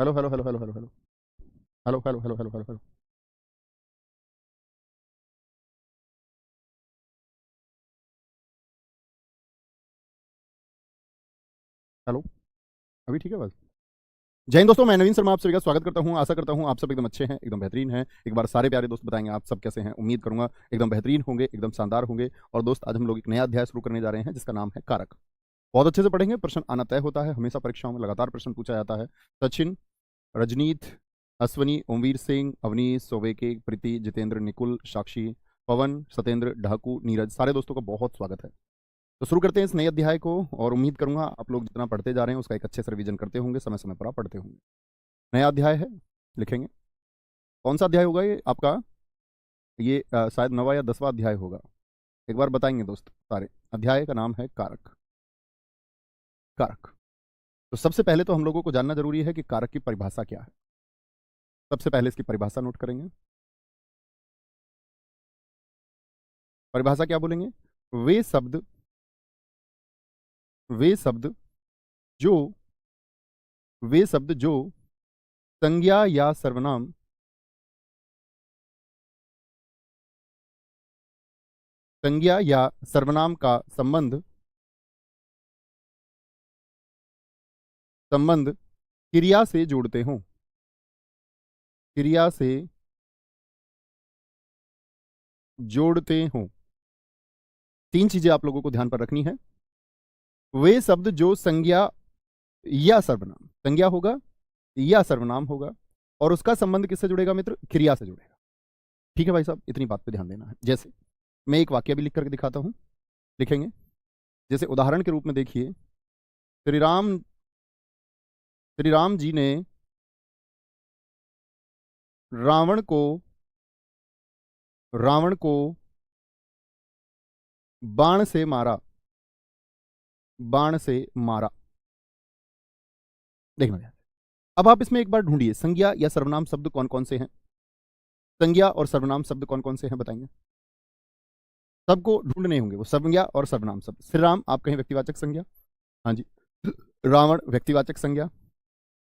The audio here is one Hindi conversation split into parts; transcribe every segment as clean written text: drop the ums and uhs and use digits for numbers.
Hello hello hello hello hello hello hello hello hello hello hello hello hello. अभी ठीक है बस। जय हिंद दोस्तों, मैं नवीन शर्मा आप सभी का स्वागत करता हूं। आशा करता हूं आप सब एकदम अच्छे हैं, एकदम बेहतरीन हैं। एक बार सारे प्यारे दोस्त बताएंगे आप सब कैसे हैं। उम्मीद करूंगा एकदम बेहतरीन होंगे, एकदम शानदार होंगे। और दोस्त, आज हम लोग एक नया अध्याय शुरू करने जा रहे हैं जिसका नाम है कारक। बहुत अच्छे से पढ़ेंगे, प्रश्न आना तय होता है। हमेशा परीक्षाओं में लगातार प्रश्न पूछा जाता है। सचिन, रजनीत, अश्वनी, ओमवीर सिंह, अवनीश, सोवेके, प्रीति, जितेंद्र, निकुल, साक्षी, पवन, सत्येंद्र, ढाकू, नीरज, सारे दोस्तों का बहुत स्वागत है। तो शुरू करते हैं इस नए अध्याय को। और उम्मीद करूंगा आप लोग जितना पढ़ते जा रहे हैं उसका एक अच्छे से रिवीजन करते होंगे, समय समय पर आप पढ़ते होंगे। नया अध्याय है, लिखेंगे। कौन सा अध्याय होगा ये आपका? ये शायद 9वां या 10वां अध्याय होगा। एक बार बताएंगे दोस्त सारे। अध्याय का नाम है कारक। कारक। तो सबसे पहले तो हम लोगों को जानना जरूरी है कि कारक की परिभाषा क्या है। सबसे पहले इसकी परिभाषा नोट करेंगे। परिभाषा क्या बोलेंगे? वे शब्द वे शब्द जो वे शब्द जो संज्ञा या सर्वनाम संज्ञा या सर्वनाम का संबंध क्रिया से जोड़ते हों। क्रिया से जोड़ते हों। तीन चीजें आप लोगों को ध्यान पर रखनी है। वे शब्द जो संज्ञा या सर्वनाम, संज्ञा होगा या सर्वनाम होगा, और उसका संबंध किससे जुड़ेगा मित्र? क्रिया से जुड़ेगा। ठीक है भाई साहब, इतनी बात पे ध्यान देना है। जैसे मैं एक वाक्य भी लिख करके दिखाता हूं, लिखेंगे। जैसे उदाहरण के रूप में देखिए, श्री राम श्री राम जी ने रावण को रावण को बाण से मारा। बाण से मारा। देखना ध्यान। अब आप इसमें एक बार ढूंढिए, संज्ञा या सर्वनाम शब्द कौन कौन से हैं। संज्ञा और सर्वनाम शब्द कौन कौन से हैं बताएंगे। सबको ढूंढने होंगे वो संज्ञा और सर्वनाम शब्द। श्री राम आप कहें व्यक्तिवाचक संज्ञा, हाँ जी। रावण व्यक्तिवाचक संज्ञा,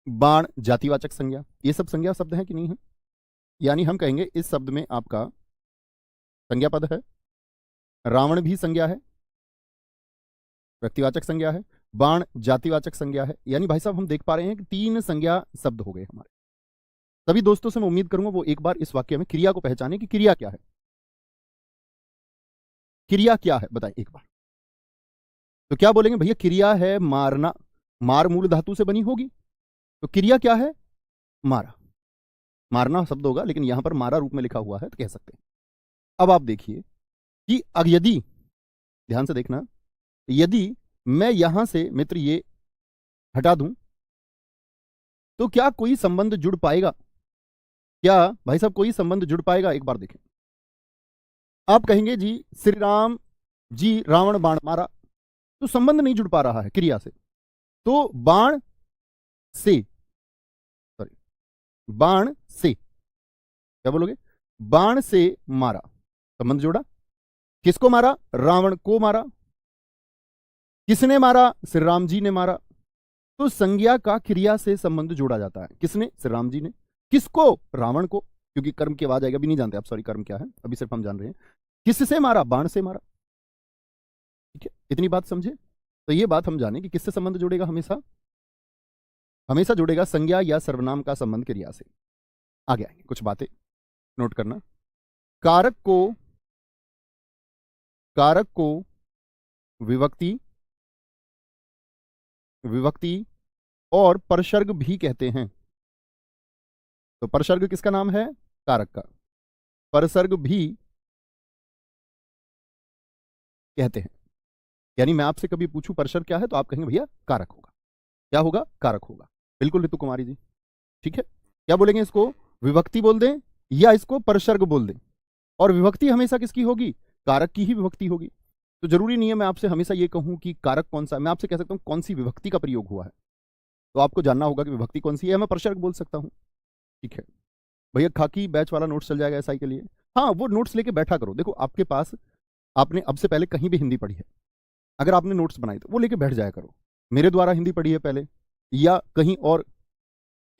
बाण जातिवाचक संज्ञा। ये सब संज्ञा शब्द हैं कि नहीं है? यानी हम कहेंगे इस शब्द में आपका संज्ञा पद है, रावण भी संज्ञा है, व्यक्तिवाचक संज्ञा है, बाण जातिवाचक संज्ञा है। यानी भाई साहब हम देख पा रहे हैं कि तीन संज्ञा शब्द हो गए हमारे। सभी दोस्तों से मैं उम्मीद करूंगा वो एक बार इस वाक्य में क्रिया को पहचाने कि क्रिया क्या है। क्रिया क्या है बताएं एक बार। तो क्या बोलेंगे भैया? क्रिया है मारना। मार मूल धातु से बनी होगी, तो क्रिया क्या है? मारा। मारना शब्द होगा, लेकिन यहां पर मारा रूप में लिखा हुआ है तो कह सकते हैं। अब आप देखिए कि यदि, ध्यान से देखना, यदि मैं यहां से मित्र ये हटा दूं तो क्या कोई संबंध जुड़ पाएगा? क्या भाई साहब कोई संबंध जुड़ पाएगा? एक बार देखें। आप कहेंगे जी श्री राम जी रावण बाण मारा, तो संबंध नहीं जुड़ पा रहा है क्रिया से। तो बाण से, सॉरी, बाण से, क्या बोलोगे? बाण से मारा, संबंध जोड़ा। किसको मारा? रावण को मारा। किसने मारा? श्री राम जी ने मारा। तो संज्ञा का क्रिया से संबंध जोड़ा जाता है। किसने? श्री राम जी ने। किसको? रावण को, क्योंकि कर्म की आवाज आएगा, अभी नहीं जानते आप, सॉरी, कर्म क्या है अभी सिर्फ हम जान रहे हैं। किससे मारा? बाण से मारा। ठीक है, इतनी बात समझे? तो ये बात हम जाने कि किससे संबंध जुड़ेगा हमेशा? हमेशा जुड़ेगा संज्ञा या सर्वनाम का संबंध क्रिया से। आगे आएंगे, कुछ बातें नोट करना। कारक को कारक को विभक्ति विभक्ति और परसर्ग भी कहते हैं। तो परसर्ग किसका नाम है? कारक का। परसर्ग भी कहते हैं। यानी मैं आपसे कभी पूछूं परसर्ग क्या है, तो आप कहेंगे भैया कारक होगा। क्या होगा? कारक होगा। बिल्कुल ऋतु कुमारी जी, ठीक है। क्या बोलेंगे इसको? विभक्ति बोल दें या इसको परसर्ग बोल दें। और विभक्ति हमेशा किसकी होगी? कारक की ही विभक्ति होगी। तो जरूरी नहीं है मैं आपसे हमेशा ये कहूं कि कारक कौन सा है। मैं आपसे कह सकता हूं कौन सी विभक्ति का प्रयोग हुआ है, तो आपको जानना होगा कि विभक्ति कौन सी है। मैं परसर्ग बोल सकता हूं, ठीक है। भैया खाकी बैच वाला नोट्स चल जाएगा एसआई के लिए। हाँ, वो नोट्स लेके बैठा करो। देखो आपके पास, आपने अब से पहले कहीं भी हिंदी पढ़ी है, अगर आपने नोट्स बनाए तो वो लेके बैठ जाया करो। मेरे द्वारा हिंदी पढ़ी है पहले, या कहीं और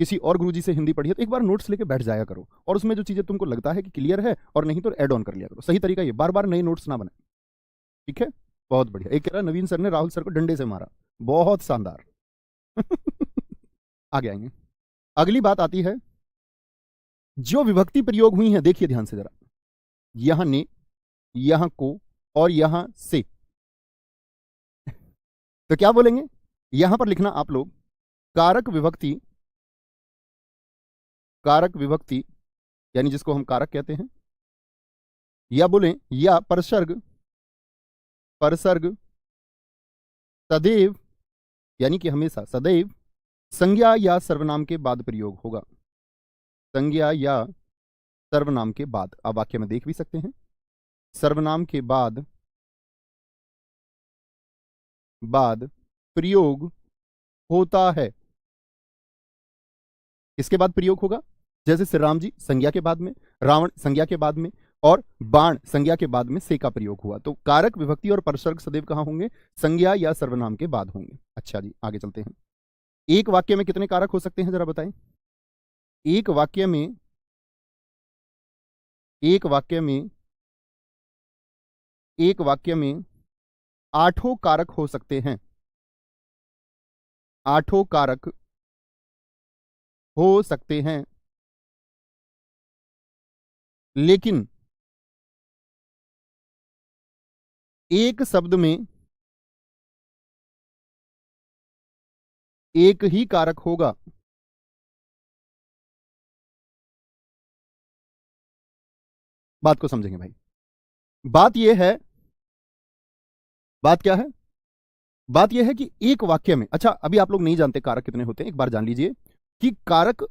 किसी और गुरुजी से हिंदी पढ़ी है तो एक बार नोट्स लेके बैठ जाया करो, और उसमें जो चीजें तुमको लगता है कि क्लियर है और नहीं तो ऐड ऑन कर लिया करो। सही तरीका ये, बार बार नए नोट्स ना बनाए, ठीक है। बहुत बढ़िया। एक कह रहा नवीन सर ने राहुल सर को डंडे से मारा, बहुत शानदार। आगे आएंगे। अगली बात आती है जो विभक्ति प्रयोग हुई है, देखिए ध्यान से जरा, यहां ने, यहां को और यहां से। तो क्या बोलेंगे, यहां पर लिखना आप लोग कारक विभक्ति, कारक विभक्ति यानी जिसको हम कारक कहते हैं, या बोलें या परसर्ग, परसर्ग सदैव यानी कि हमेशा, सदैव संज्ञा या सर्वनाम के बाद प्रयोग होगा, संज्ञा या सर्वनाम के बाद। आप वाक्य में देख भी सकते हैं, सर्वनाम के बाद प्रयोग होता है। किसके बाद प्रयोग होगा, जैसे श्री राम जी संज्ञा के बाद में, रावण संज्ञा के बाद में, और बाण संज्ञा के बाद में से का प्रयोग हुआ। तो कारक विभक्ति और परसर्ग सदैव कहां होंगे, संज्ञा या सर्वनाम के बाद होंगे। अच्छा जी, आगे चलते हैं। एक वाक्य में कितने कारक हो सकते हैं जरा बताएं। एक वाक्य में, एक वाक्य में, एक वाक्य में 8 कारक हो सकते हैं, 8 कारक हो सकते हैं, लेकिन एक शब्द में एक ही कारक होगा। बात को समझेंगे भाई। बात यह है, बात क्या है, बात यह है कि एक वाक्य में, अच्छा अभी आप लोग नहीं जानते कारक कितने होते हैं, एक बार जान लीजिए कि कारक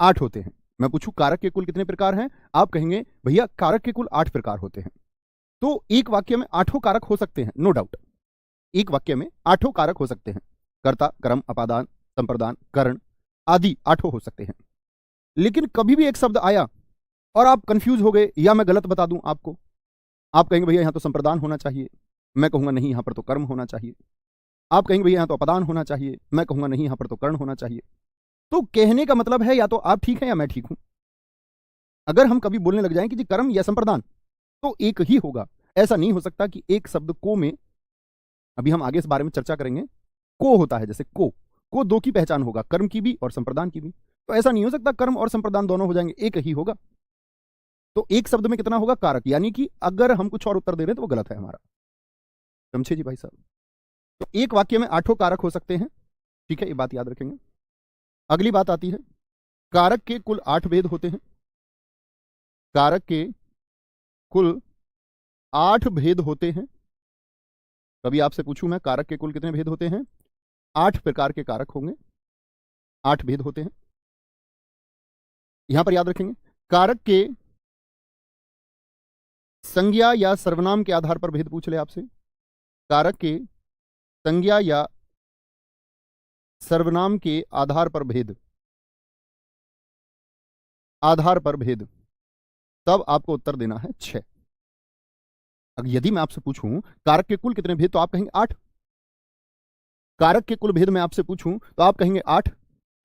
8 होते हैं। मैं पूछूं कारक के कुल कितने प्रकार हैं, आप कहेंगे भैया कारक के कुल 8 प्रकार होते हैं। तो एक वाक्य में 8 कारक हो सकते हैं, नो डाउट, एक वाक्य में 8 कारक हो सकते हैं। कर्ता, कर्म, अपादान, संप्रदान, करण आदि 8 हो सकते हैं। लेकिन कभी भी एक शब्द आया और आप कंफ्यूज हो गए, या मैं गलत बता दूं आपको, आप कहेंगे भैया यहां तो संप्रदान होना चाहिए, मैं कहूंगा नहीं यहां पर तो कर्म होना चाहिए। आप कहेंगे भैया यहां तो अपदान होना चाहिए, मैं कहूंगा नहीं यहां पर तो कर्ण होना चाहिए। तो कहने का मतलब है या तो आप ठीक हैं या मैं ठीक हूं। अगर हम कभी बोलने लग जाएं कि जी कर्म या संप्रदान, तो एक ही होगा। ऐसा नहीं हो सकता कि एक शब्द को में, अभी हम आगे इस बारे में चर्चा करेंगे, को होता है, जैसे को 2 की पहचान होगा, कर्म की भी और संप्रदान की भी। तो ऐसा नहीं हो सकता कर्म और संप्रदान दोनों हो जाएंगे, एक ही होगा। तो एक शब्द में कितना होगा कारक, यानी कि अगर हम कुछ और उत्तर दे रहे हैं तो वो गलत है हमारा। समझे जी भाई साहब। तो एक वाक्य में 8 कारक हो सकते हैं, ठीक है, ये बात याद रखेंगे। अगली बात आती है कारक के कुल 8 भेद होते हैं, कारक के कुल 8 भेद होते हैं। कभी आपसे पूछूं मैं कारक के कुल कितने भेद होते हैं, 8 प्रकार के कारक होंगे, 8 भेद होते हैं। यहां पर याद रखेंगे कारक के संज्ञा या सर्वनाम के आधार पर भेद पूछ ले आपसे, कारक के संज्ञा या सर्वनाम के आधार पर भेद, आधार पर भेद, तब आपको उत्तर देना है 6। अगर यदि मैं आपसे पूछूं कारक के कुल कितने भेद, तो आप कहेंगे 8। कारक के कुल भेद मैं आपसे पूछूं तो आप कहेंगे 8।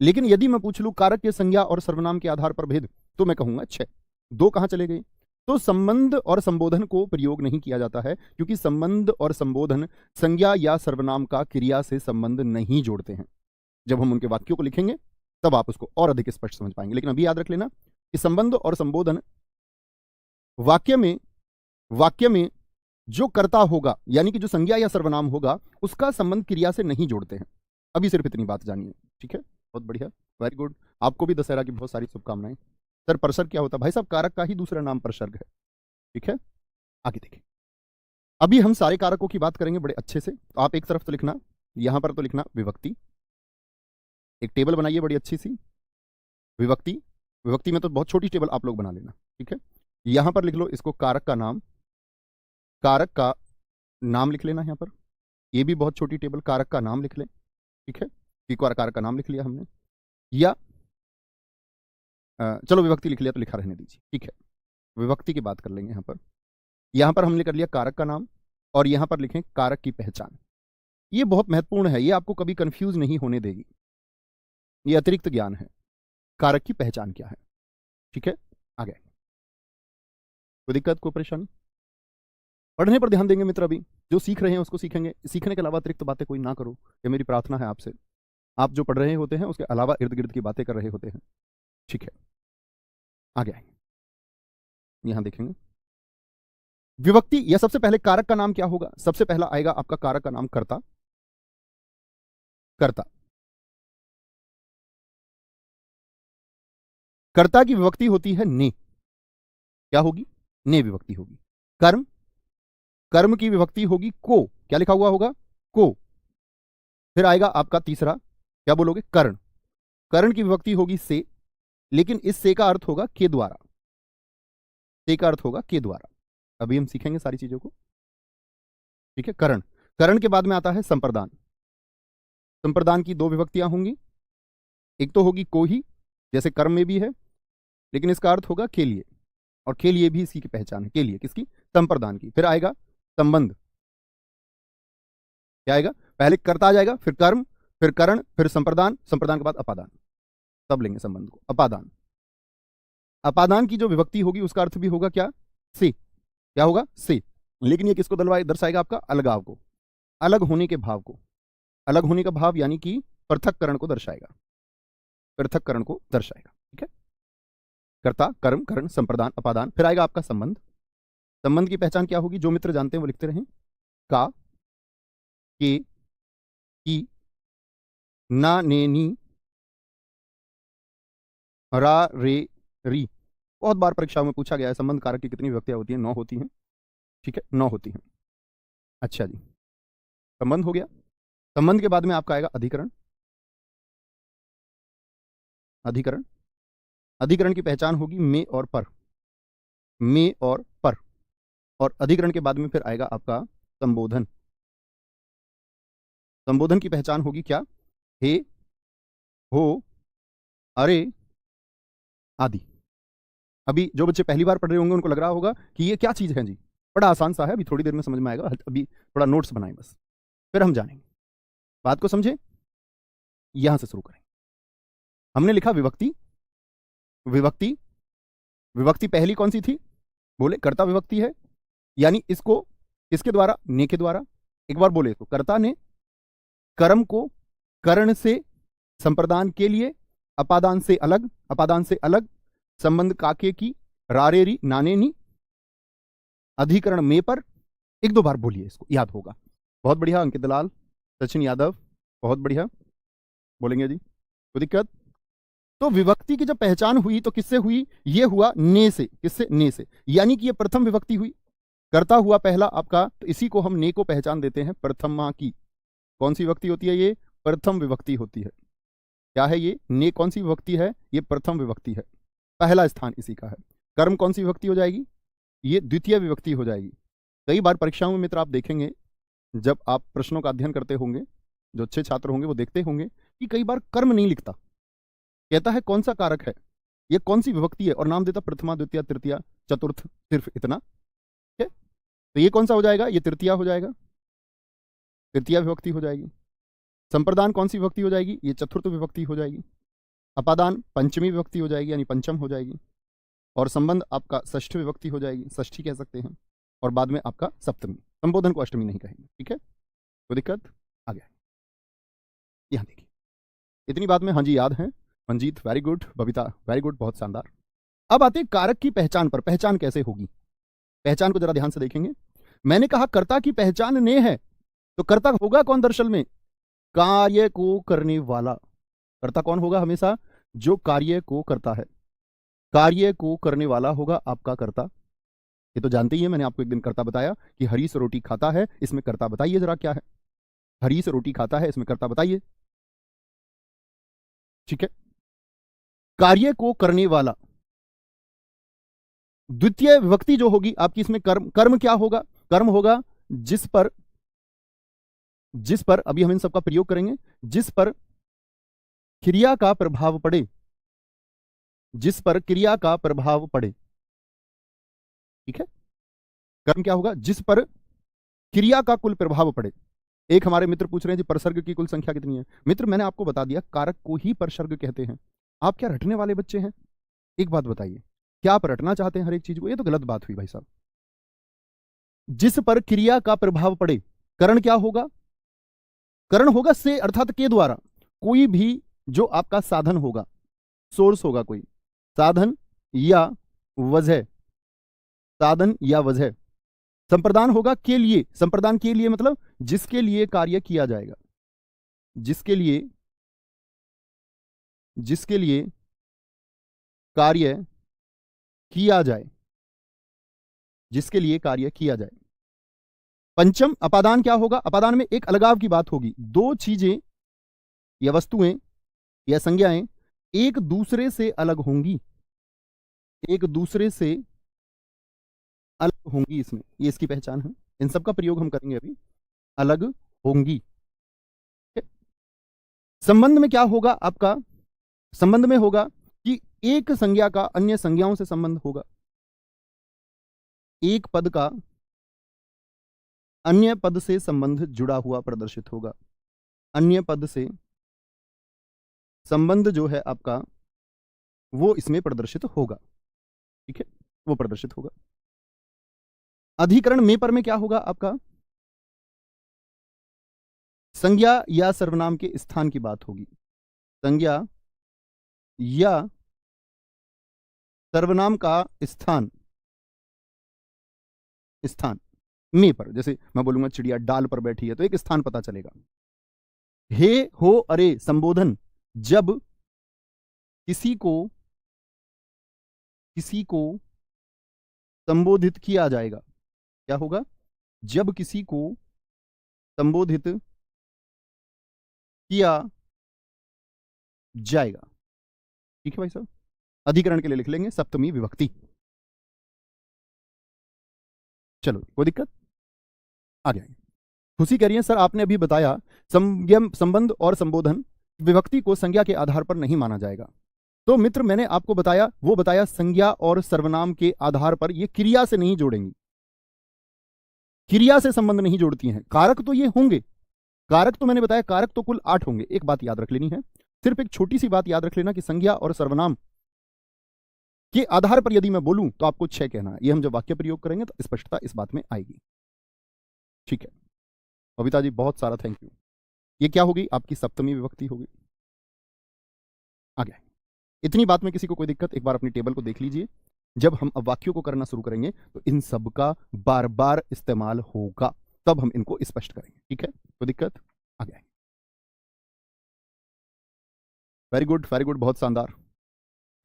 लेकिन यदि मैं पूछ लूं कारक के संज्ञा और सर्वनाम के आधार पर भेद, तो मैं कहूंगा 6। 2 कहां चले गए। तो संबंध और संबोधन को प्रयोग नहीं किया जाता है, क्योंकि संबंध और संबोधन संज्ञा या सर्वनाम का क्रिया से संबंध नहीं जोड़ते हैं। जब हम उनके वाक्यों को लिखेंगे तब आप उसको और अधिक स्पष्ट समझ पाएंगे। लेकिन अभी याद रख लेना कि संबंध और संबोधन वाक्य में जो कर्ता होगा, यानी कि जो संज्ञा या सर्वनाम होगा, उसका संबंध क्रिया से नहीं जोड़ते हैं। अभी सिर्फ इतनी बात जानिए, ठीक है। बहुत बढ़िया, वेरी गुड। आपको भी दशहरा की बहुत सारी शुभकामनाएं। सर परसर्ग क्या होता है, भाई साहब कारक का ही दूसरा नाम परसर्ग है, ठीक है। आगे देखिए, अभी हम सारे कारकों की बात करेंगे बड़े अच्छे से। तो आप एक तरफ तो लिखना, यहां पर तो लिखना विभक्ति, एक टेबल बनाइए बड़ी अच्छी सी, विभक्ति। विभक्ति में तो बहुत छोटी टेबल आप लोग बना लेना, ठीक है। यहां पर लिख लो इसको कारक का नाम, कारक का नाम लिख लेना यहां पर। ये भी बहुत छोटी टेबल, कारक का नाम लिख लें, ठीक है। एक बार कारक का नाम लिख लिया हमने, या चलो विभक्ति लिख लिया तो लिखा रहने दीजिए, ठीक है। विभक्ति की बात कर लेंगे यहां पर हमने कर लिया कारक का नाम, और यहां पर लिखें कारक की पहचान। ये बहुत महत्वपूर्ण है, ये आपको कभी कंफ्यूज नहीं होने देगी, ये अतिरिक्त ज्ञान है। कारक की पहचान क्या है। ठीक है, आगे कोई दिक्कत, कोई परेशानी? पढ़ने पर ध्यान देंगे मित्र। अभी जो सीख रहे हैं उसको सीखेंगे, सीखने के अलावा अतिरिक्त बातें कोई ना करो, ये मेरी प्रार्थना है आपसे। आप जो पढ़ रहे होते हैं उसके अलावा इर्द गिर्द की बातें कर रहे होते हैं। ठीक है, आगे आएंगे, यहां देखेंगे विभक्ति। या सबसे पहले कारक का नाम क्या होगा? सबसे पहला आएगा आपका कारक का नाम कर्ता। कर्ता, कर्ता की विभक्ति होती है ने। क्या होगी? ने विभक्ति होगी। कर्म, कर्म की विभक्ति होगी को। क्या लिखा हुआ होगा? को। फिर आएगा आपका तीसरा, क्या बोलोगे? कर्ण। कर्ण की विभक्ति होगी से, लेकिन इस से का अर्थ होगा के द्वारा। से का अर्थ होगा के द्वारा। अभी हम सीखेंगे सारी चीजों को। ठीक है, कर्ण। कर्ण के बाद में आता है संप्रदान। संप्रदान की दो विभक्तियां होंगी, एक तो होगी को ही, जैसे कर्म में भी है, लेकिन इसका अर्थ होगा के लिए, और के लिए भी इसकी पहचान है। के लिए किसकी? संप्रदान की। फिर आएगा संबंध। क्या आएगा? पहले कर्ता आ जाएगा, फिर कर्म, फिर कर्ण, फिर संप्रदान, संप्रदान के बाद अपादान। तब लेंगे संबंध को। अपादान, अपादान की जो विभक्ति होगी उसका अर्थ भी होगा क्या? से। क्या होगा? से। लेकिन ये किसको दर्शाएगा? आपका अलगाव को, अलग होने के भाव को। अलग होने का भाव यानी कि पृथक्करण को दर्शाएगा, पृथक्करण को दर्शाएगा। ठीक है, कर्ता, कर्म, कर्ण, संप्रदान, अपादान। फिर आएगा आपका संबंध। संबंध की पहचान क्या होगी? जो मित्र जानते हैं वो लिखते रहें। का, के, की, ना, ने, नी, रा, रे, री। बहुत बार परीक्षाओं में पूछा गया है संबंध कारक की कितनी विभक्तियां होती हैं? 9 होती हैं। ठीक है, 9 होती हैं। अच्छा जी, संबंध हो गया। संबंध के बाद में आपका आएगा अधिकरण। अधिकरण, अधिकरण की पहचान होगी में और पर। में और पर। और अधिकरण के बाद में फिर आएगा आपका संबोधन। संबोधन की पहचान होगी क्या? हे, हो, अरे आदि। अभी जो बच्चे पहली बार पढ़ रहे होंगे उनको लग रहा होगा कि ये क्या चीज है जी, बड़ा आसान सा है, अभी थोड़ी देर में समझ में आएगा। अभी थोड़ा नोट्स बनाएं बस, फिर हम जानेंगे। बात को समझे? यहां से शुरू करें। हमने लिखा विभक्ति। विभक्ति, विभक्ति पहली कौन सी थी? बोले कर्ता विभक्ति है, यानी इसको किसके द्वारा? ने के द्वारा। एक बार बोले तो कर्ता ने कर्म को कर्ण से संप्रदान के लिए, अपादान से अलग, अपादान से अलग, संबंध काके की, रारेरी, नाने नी, अधिकरण में पर। एक दो बार बोलिए, इसको याद होगा। बहुत बढ़िया अंकित दलाल, सचिन यादव, बहुत बढ़िया बोलेंगे जी, कोई दिक्कत? तो विभक्ति की जब पहचान हुई तो किससे हुई? ये हुआ ने से। किससे? ने से, यानी कि ये प्रथम विभक्ति हुई। कर्ता हुआ पहला आपका, तो इसी को हम ने को पहचान देते हैं प्रथमा की। कौन सी विभक्ति होती है ये? प्रथम विभक्ति होती है। क्या है ये? ने कौन सी विभक्ति है? ये प्रथम विभक्ति है, पहला स्थान इसी का है। कर्म कौन सी विभक्ति हो जाएगी? ये द्वितीय विभक्ति हो जाएगी। कई बार परीक्षाओं में मित्र आप देखेंगे, जब आप प्रश्नों का अध्ययन करते होंगे, जो अच्छे छात्र होंगे वो देखते होंगे कि कई बार कर्म नहीं लिखता, कहता है कौन सा कारक है, ये कौन सी विभक्ति है, और नाम देता प्रथमा, द्वितीय, तृतीया, चतुर्थ, सिर्फ इतना। ठीक है, तो ये कौन सा हो जाएगा? ये तृतीया हो जाएगा, तृतीया विभक्ति हो जाएगी। संप्रदान कौन सी विभक्ति हो जाएगी? ये चतुर्थ विभक्ति हो जाएगी। अपादान पंचमी विभक्ति हो जाएगी, यानी पंचम हो जाएगी। और संबंध आपका षष्ठ विभक्ति हो जाएगी, षष्ठी कह सकते हैं। और बाद में आपका सप्तमी। संबोधन को अष्टमी नहीं कहेंगे। ठीक है, कोई दिक्कत? आ गया, यहां देखिए, इतनी बात में हाँ जी याद है। Manjeet very good, Babita very good, बहुत शानदार। अब आते कारक की पहचान पर। पहचान कैसे होगी? पहचान को जरा ध्यान से देखेंगे। मैंने कहा कर्ता की पहचान ने है, तो कर्ता होगा कौन दरअसल में? कार्य को करने वाला। कर्ता कौन होगा? हमेशा जो कार्य को करता है, कार्य को करने वाला होगा आपका कर्ता। ये तो जानते ही है, मैंने आपको एक दिन कर्ता बताया कि हरीश रोटी खाता है, इसमें कर्ता बताइए जरा क्या है। हरीश रोटी खाता है, इसमें कर्ता बताइए। ठीक है, कार्य को करने वाला। द्वितीय विभक्ति जो होगी आपकी इसमें कर्म। कर्म क्या होगा? कर्म होगा जिस पर, जिस पर, अभी हम इन सबका प्रयोग करेंगे, जिस पर क्रिया का प्रभाव पड़े, जिस पर क्रिया का प्रभाव पड़े। ठीक है, कर्म क्या होगा? जिस पर क्रिया का कुल प्रभाव पड़े। एक हमारे मित्र पूछ रहे हैं जी परसर्ग की कुल संख्या कितनी है? मित्र मैंने आपको बता दिया, कारक को ही परसर्ग कहते हैं। आप क्या रटने वाले बच्चे हैं? एक बात बताइए, क्या आप रटना चाहते हैं हर एक चीज को? ये तो गलत बात हुई भाई साहब। जिस पर क्रिया का प्रभाव पड़े, करण क्या होगा? करण होगा से अर्थात के द्वारा। कोई भी जो आपका साधन होगा, सोर्स होगा, कोई साधन या वजह, साधन या वजह, संप्रदान होगा के लिए। संप्रदान के लिए मतलब जिसके लिए कार्य किया जाएगा, जिसके लिए कार्य किया जाए, जिसके लिए कार्य किया जाए। पंचम अपादान क्या होगा? अपादान में एक अलगाव की बात होगी। दो चीजें या वस्तुएं या संज्ञाएं एक दूसरे से अलग होंगी, एक दूसरे से अलग होंगी, इसमें ये इसकी पहचान है। इन सब का प्रयोग हम करेंगे अभी। अलग होंगी। संबंध में क्या होगा आपका? संबंध में होगा कि एक संज्ञा का अन्य संज्ञाओं से संबंध होगा, एक पद का अन्य पद से संबंध जुड़ा हुआ प्रदर्शित होगा। अन्य पद से संबंध जो है आपका वो इसमें प्रदर्शित होगा, ठीक है, वो प्रदर्शित होगा। अधिकरण में पर में क्या होगा आपका? संज्ञा या सर्वनाम के स्थान की बात होगी। संज्ञा या सर्वनाम का स्थान, स्थान में पर, जैसे मैं बोलूंगा चिड़िया डाल पर बैठी है तो एक स्थान पता चलेगा। हे हो अरे संबोधन जब किसी को संबोधित किया जाएगा। क्या होगा? जब किसी को संबोधित किया जाएगा, ठीक है भाई साहब। अधिकरण के लिए लिख लेंगे सप्तमी विभक्ति। चलो कोई दिक्कत? आ जाएंगे। खुशी कह रही है सर आपने अभी बताया संबंध और संबोधन विभक्ति को संज्ञा के आधार पर नहीं माना जाएगा। तो मित्र मैंने आपको बताया, वो बताया संज्ञा और सर्वनाम के आधार पर ये क्रिया से नहीं जोड़ेंगी, क्रिया से संबंध नहीं जोड़ती हैं। कारक तो ये होंगे, कारक तो मैंने बताया, कारक तो कुल 8 होंगे। एक बात याद रख लेनी है, सिर्फ एक छोटी सी बात याद रख लेना कि संज्ञा और सर्वनाम के आधार पर यदि मैं बोलूं तो आपको 6 कहना है। ये हम जब वाक्य प्रयोग करेंगे तो स्पष्टता इस बात में आएगी, ठीक है। बबीता जी बहुत सारा थैंक यू। ये क्या होगी? आपकी सप्तमी विभक्ति होगी। आ गया। इतनी बात में किसी को कोई दिक्कत? एक बार अपनी टेबल को देख लीजिए। जब हम अब वाक्यों को करना शुरू करेंगे तो इन सब का बार बार इस्तेमाल होगा, तब हम इनको स्पष्ट करेंगे, ठीक है। कोई दिक्कत? आ गया। वेरी गुड, वेरी गुड, बहुत शानदार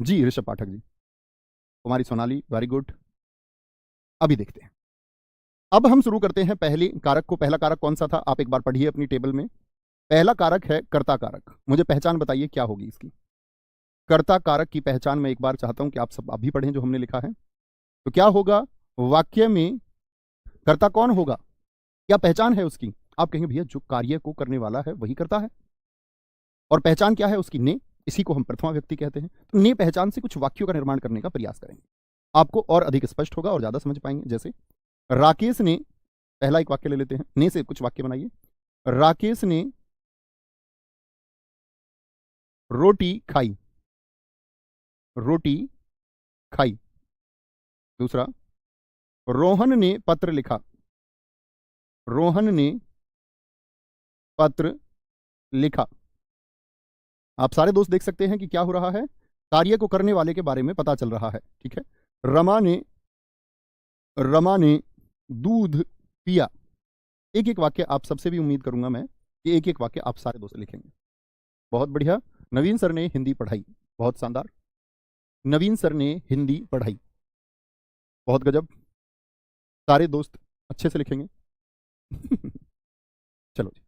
जी। ऋषभ पाठक जी, कुमारी सोनाली, वेरी गुड। अभी देखते हैं, अब हम शुरू करते हैं पहले कारक को। पहला कारक कौन सा था? आप एक बार पढ़िए अपनी टेबल में। पहला कारक है कर्ता कारक। मुझे पहचान बताइए क्या होगी इसकी। कर्ता कारक की पहचान मैं एक बार चाहता हूं कि आप सब अभी पढ़ें जो हमने लिखा है। तो क्या होगा वाक्य में? कर्ता कौन होगा? क्या पहचान है उसकी? आप कहेंगे भैया जो कार्य को करने वाला है वही करता है। और पहचान क्या है उसकी? ने। इसी को हम प्रथमा व्यक्ति कहते हैं। तो ने पहचान से कुछ वाक्यों का निर्माण करने का प्रयास करेंगे, आपको और अधिक स्पष्ट होगा और ज्यादा समझ पाएंगे। जैसे राकेश ने, पहला एक वाक्य ले लेते हैं, ने से कुछ वाक्य बनाइए। राकेश ने रोटी खाई, रोटी खाई। दूसरा, रोहन ने पत्र लिखा, रोहन ने पत्र लिखा। आप सारे दोस्त देख सकते हैं कि क्या हो रहा है, कार्य को करने वाले के बारे में पता चल रहा है, ठीक है। रमा ने दूध पिया। एक एक वाक्य आप सबसे भी उम्मीद करूंगा मैं कि एक एक वाक्य आप सारे दोस्त लिखेंगे। बहुत बढ़िया। नवीन सर ने हिंदी पढ़ाई, बहुत शानदार। नवीन सर ने हिंदी पढ़ाई, बहुत गजब। सारे दोस्त अच्छे से लिखेंगे। चलो जी।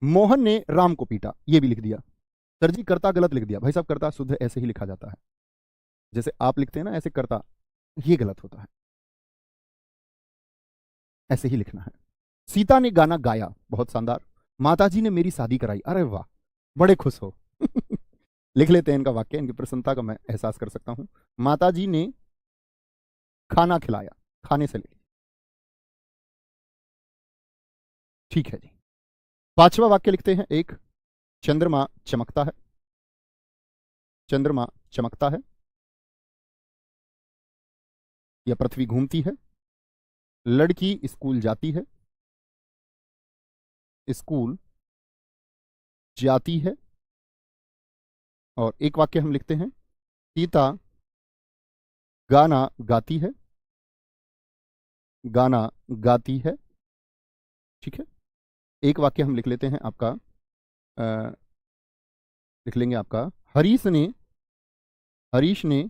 मोहन ने राम को पीटा, ये भी लिख दिया। सर जी कर्ता गलत लिख दिया। भाई साहब कर्ता शुद्ध ऐसे ही लिखा जाता है, जैसे आप लिखते हैं ना ऐसे कर्ता, ये गलत होता है, ऐसे ही लिखना है। सीता ने गाना गाया, बहुत शानदार। माताजी ने मेरी शादी कराई, अरे वाह, बड़े खुश हो। लिख लेते हैं इनका वाक्य, इनकी प्रसन्नता का मैं एहसास कर सकता हूं। माताजी ने खाना खिलाया, खाने से ले, ठीक है जी। पांचवा वाक्य लिखते हैं, एक चंद्रमा चमकता है। चंद्रमा चमकता है या पृथ्वी घूमती है, लड़की स्कूल जाती है, स्कूल जाती है, और एक वाक्य हम लिखते हैं, सीता गाना गाती है, गाना गाती है। ठीक है, एक वाक्य हम लिख लेते हैं आपका, लिख लेंगे आपका, हरीश ने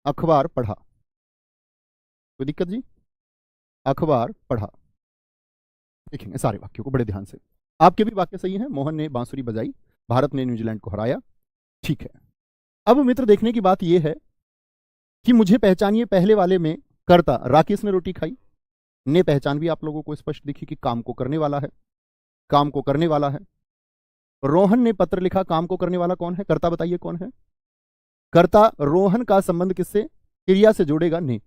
अखबार पढ़ा। कोई दिक्कत जी? अखबार पढ़ा। देखेंगे सारे वाक्यों को बड़े ध्यान से। आपके भी वाक्य सही हैं। मोहन ने बांसुरी बजाई, भारत ने न्यूजीलैंड को हराया। ठीक है, अब मित्र देखने की बात यह है कि मुझे पहचानिए पहले वाले में कर्ता, राकेश ने रोटी खाई, ने पहचान भी आप लोगों को स्पष्ट दिखी कि काम को करने वाला है, काम को करने वाला है। रोहन ने पत्र लिखा, काम को करने वाला कौन है? कर्ता बताइए कौन है? कर्ता। रोहन का संबंध किससे? क्रिया से जोड़ेगा ने।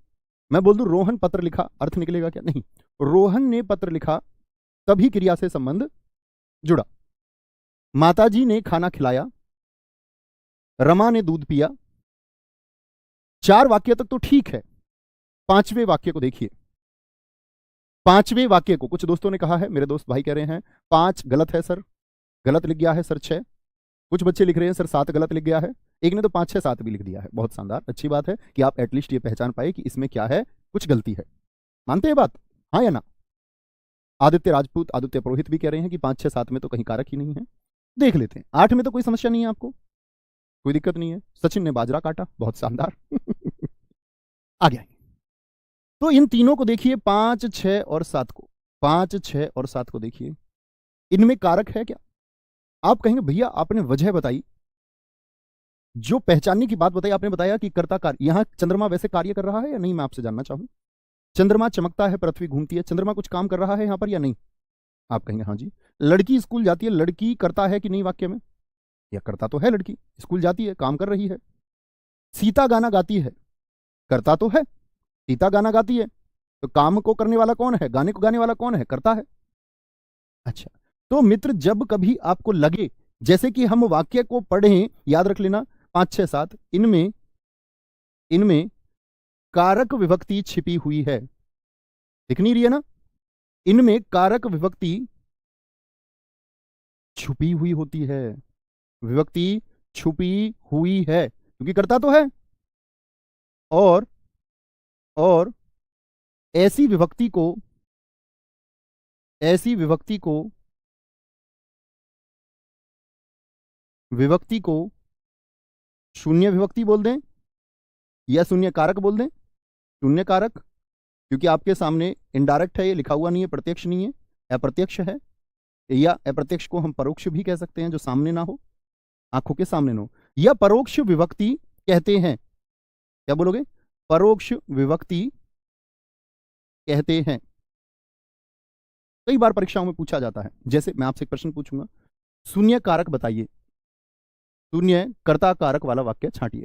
मैं बोल दूं रोहन पत्र लिखा, अर्थ निकलेगा क्या? नहीं, रोहन ने पत्र लिखा, तभी क्रिया से संबंध जुड़ा। माताजी ने खाना खिलाया, रमा ने दूध पिया। 4 वाक्य तक तो ठीक है। 5वें वाक्य को देखिए। 5वें वाक्य को कुछ दोस्तों ने कहा है, मेरे दोस्त भाई कह रहे हैं 5 गलत है सर, गलत लिख गया है सर 6। कुछ बच्चे लिख रहे हैं सर 7 गलत लिख गया है। एक ने तो 5 6 7 भी लिख दिया है। बहुत शानदार, अच्छी बात है कि आप एटलीस्ट ये पहचान पाए कि इसमें क्या है, कुछ गलती है। मानते हैं बात? हाँ या ना? आदित्य राजपूत, आदित्य पुरोहित भी कह रहे हैं कि 5 6 7 में तो कहीं कारक ही नहीं है। देख लेते हैं। 8 में तो कोई समस्या नहीं है आपको, कोई दिक्कत नहीं है। सचिन ने बाजरा काटा, बहुत शानदार। आ गया। तो इन तीनों को देखिए, 5 6 और 7 को, 5 6 और 7 को देखिए, इनमें कारक है क्या? आप कहेंगे भैया आपने वजह बताई, जो पहचानने की बात बताई, आपने बताया कि कर्ता कार्य। यहां चंद्रमा वैसे कार्य कर रहा है या नहीं, मैं आपसे जानना चाहूं। चंद्रमा चमकता है, पृथ्वी घूमती है, चंद्रमा कुछ काम कर रहा है यहां पर या नहीं? आप कहेंगे हाँ जी। लड़की स्कूल जाती है, लड़की करता है कि नहीं वाक्य में? या करता तो है, लड़की स्कूल जाती है, काम कर रही है। सीता गाना गाती है, करता तो है, सीता गाना गाती है, तो काम को करने वाला कौन है? गाने को गाने वाला कौन है? करता है। अच्छा, तो मित्र जब कभी आपको लगे जैसे कि हम वाक्य को पढ़ें, याद रख लेना 5 6 7, इनमें कारक विभक्ति छिपी हुई है। दिख नहीं रही है ना? इनमें कारक विभक्ति छुपी हुई होती है, विभक्ति छुपी हुई है, क्योंकि करता तो है। और ऐसी विभक्ति को शून्य विभक्ति बोल दें या शून्य कारक बोल दें। शून्य कारक, क्योंकि आपके सामने इनडायरेक्ट है, ये लिखा हुआ नहीं है, प्रत्यक्ष नहीं है, अप्रत्यक्ष है। या अप्रत्यक्ष को हम परोक्ष भी कह सकते हैं, जो सामने ना हो, आंखों के सामने ना हो। या परोक्ष विभक्ति कहते हैं। क्या बोलोगे? परोक्ष विभक्ति कहते हैं। कई बार परीक्षाओं में पूछा जाता है। जैसे मैं आपसे एक प्रश्न पूछूंगा, शून्य कारक बताइए, शून्य कर्ता कारक वाला वाक्य छांटिए।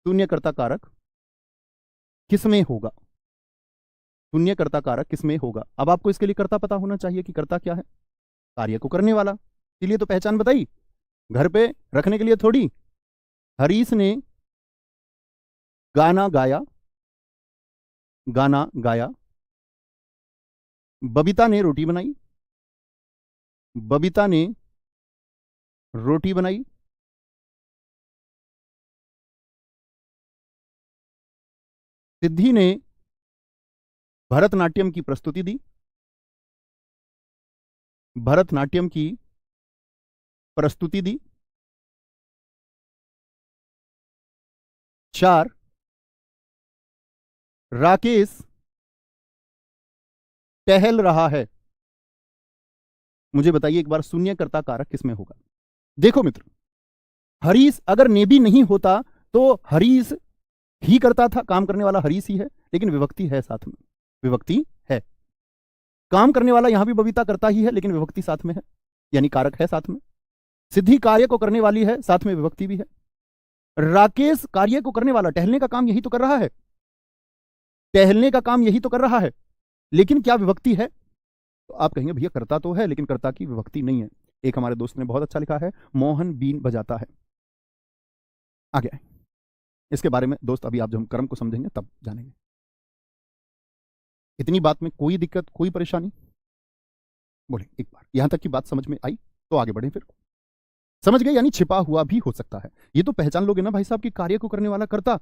शून्य कर्ता कारक किसमें होगा? शून्य कर्ता कारक किसमें होगा? अब आपको इसके लिए कर्ता पता होना चाहिए कि कर्ता क्या है। कार्य को करने वाला, इसलिए तो पहचान बताई, घर पे रखने के लिए थोड़ी। हरीश ने गाना गाया, गाना गाया। बबीता ने रोटी बनाई, बबीता ने रोटी बनाई। सिद्धि ने भरतनाट्यम की प्रस्तुति दी, भरतनाट्यम की प्रस्तुति दी। 4, राकेश टहल रहा है। मुझे बताइए एक बार, शून्य कर्ता कारक किसमें होगा? देखो मित्र, हरीश अगर ने भी नहीं होता तो हरीश ही करता था, काम करने वाला हरीश ही है, लेकिन विभक्ति है साथ में, विभक्ति है। काम करने वाला यहां भी बबीता करता ही है, लेकिन विभक्ति साथ में है, यानी कारक है साथ में। सिद्धि कार्य को करने वाली है, साथ में विभक्ति भी है। राकेश कार्य को करने वाला, टहलने का काम यही तो कर रहा है, टहलने का काम यही तो कर रहा है, लेकिन क्या विभक्ति है? तो आप कहेंगे भैया करता तो है, लेकिन कर्ता की विभक्ति नहीं है। एक हमारे दोस्त ने बहुत अच्छा लिखा है, मोहन बीन बजाता है। आगे आए। इसके बारे में दोस्त अभी आप जब हम कर्म को समझेंगे तब जानेंगे। इतनी बात में कोई दिक्कत, कोई परेशानी? बोले एक बार। यहां तक की बात समझ में आई तो आगे बढ़े। फिर समझ गए, यानी छिपा हुआ भी हो सकता है। ये तो पहचान लोगे ना भाई साहब कि कार्य को करने वाला कर्ता,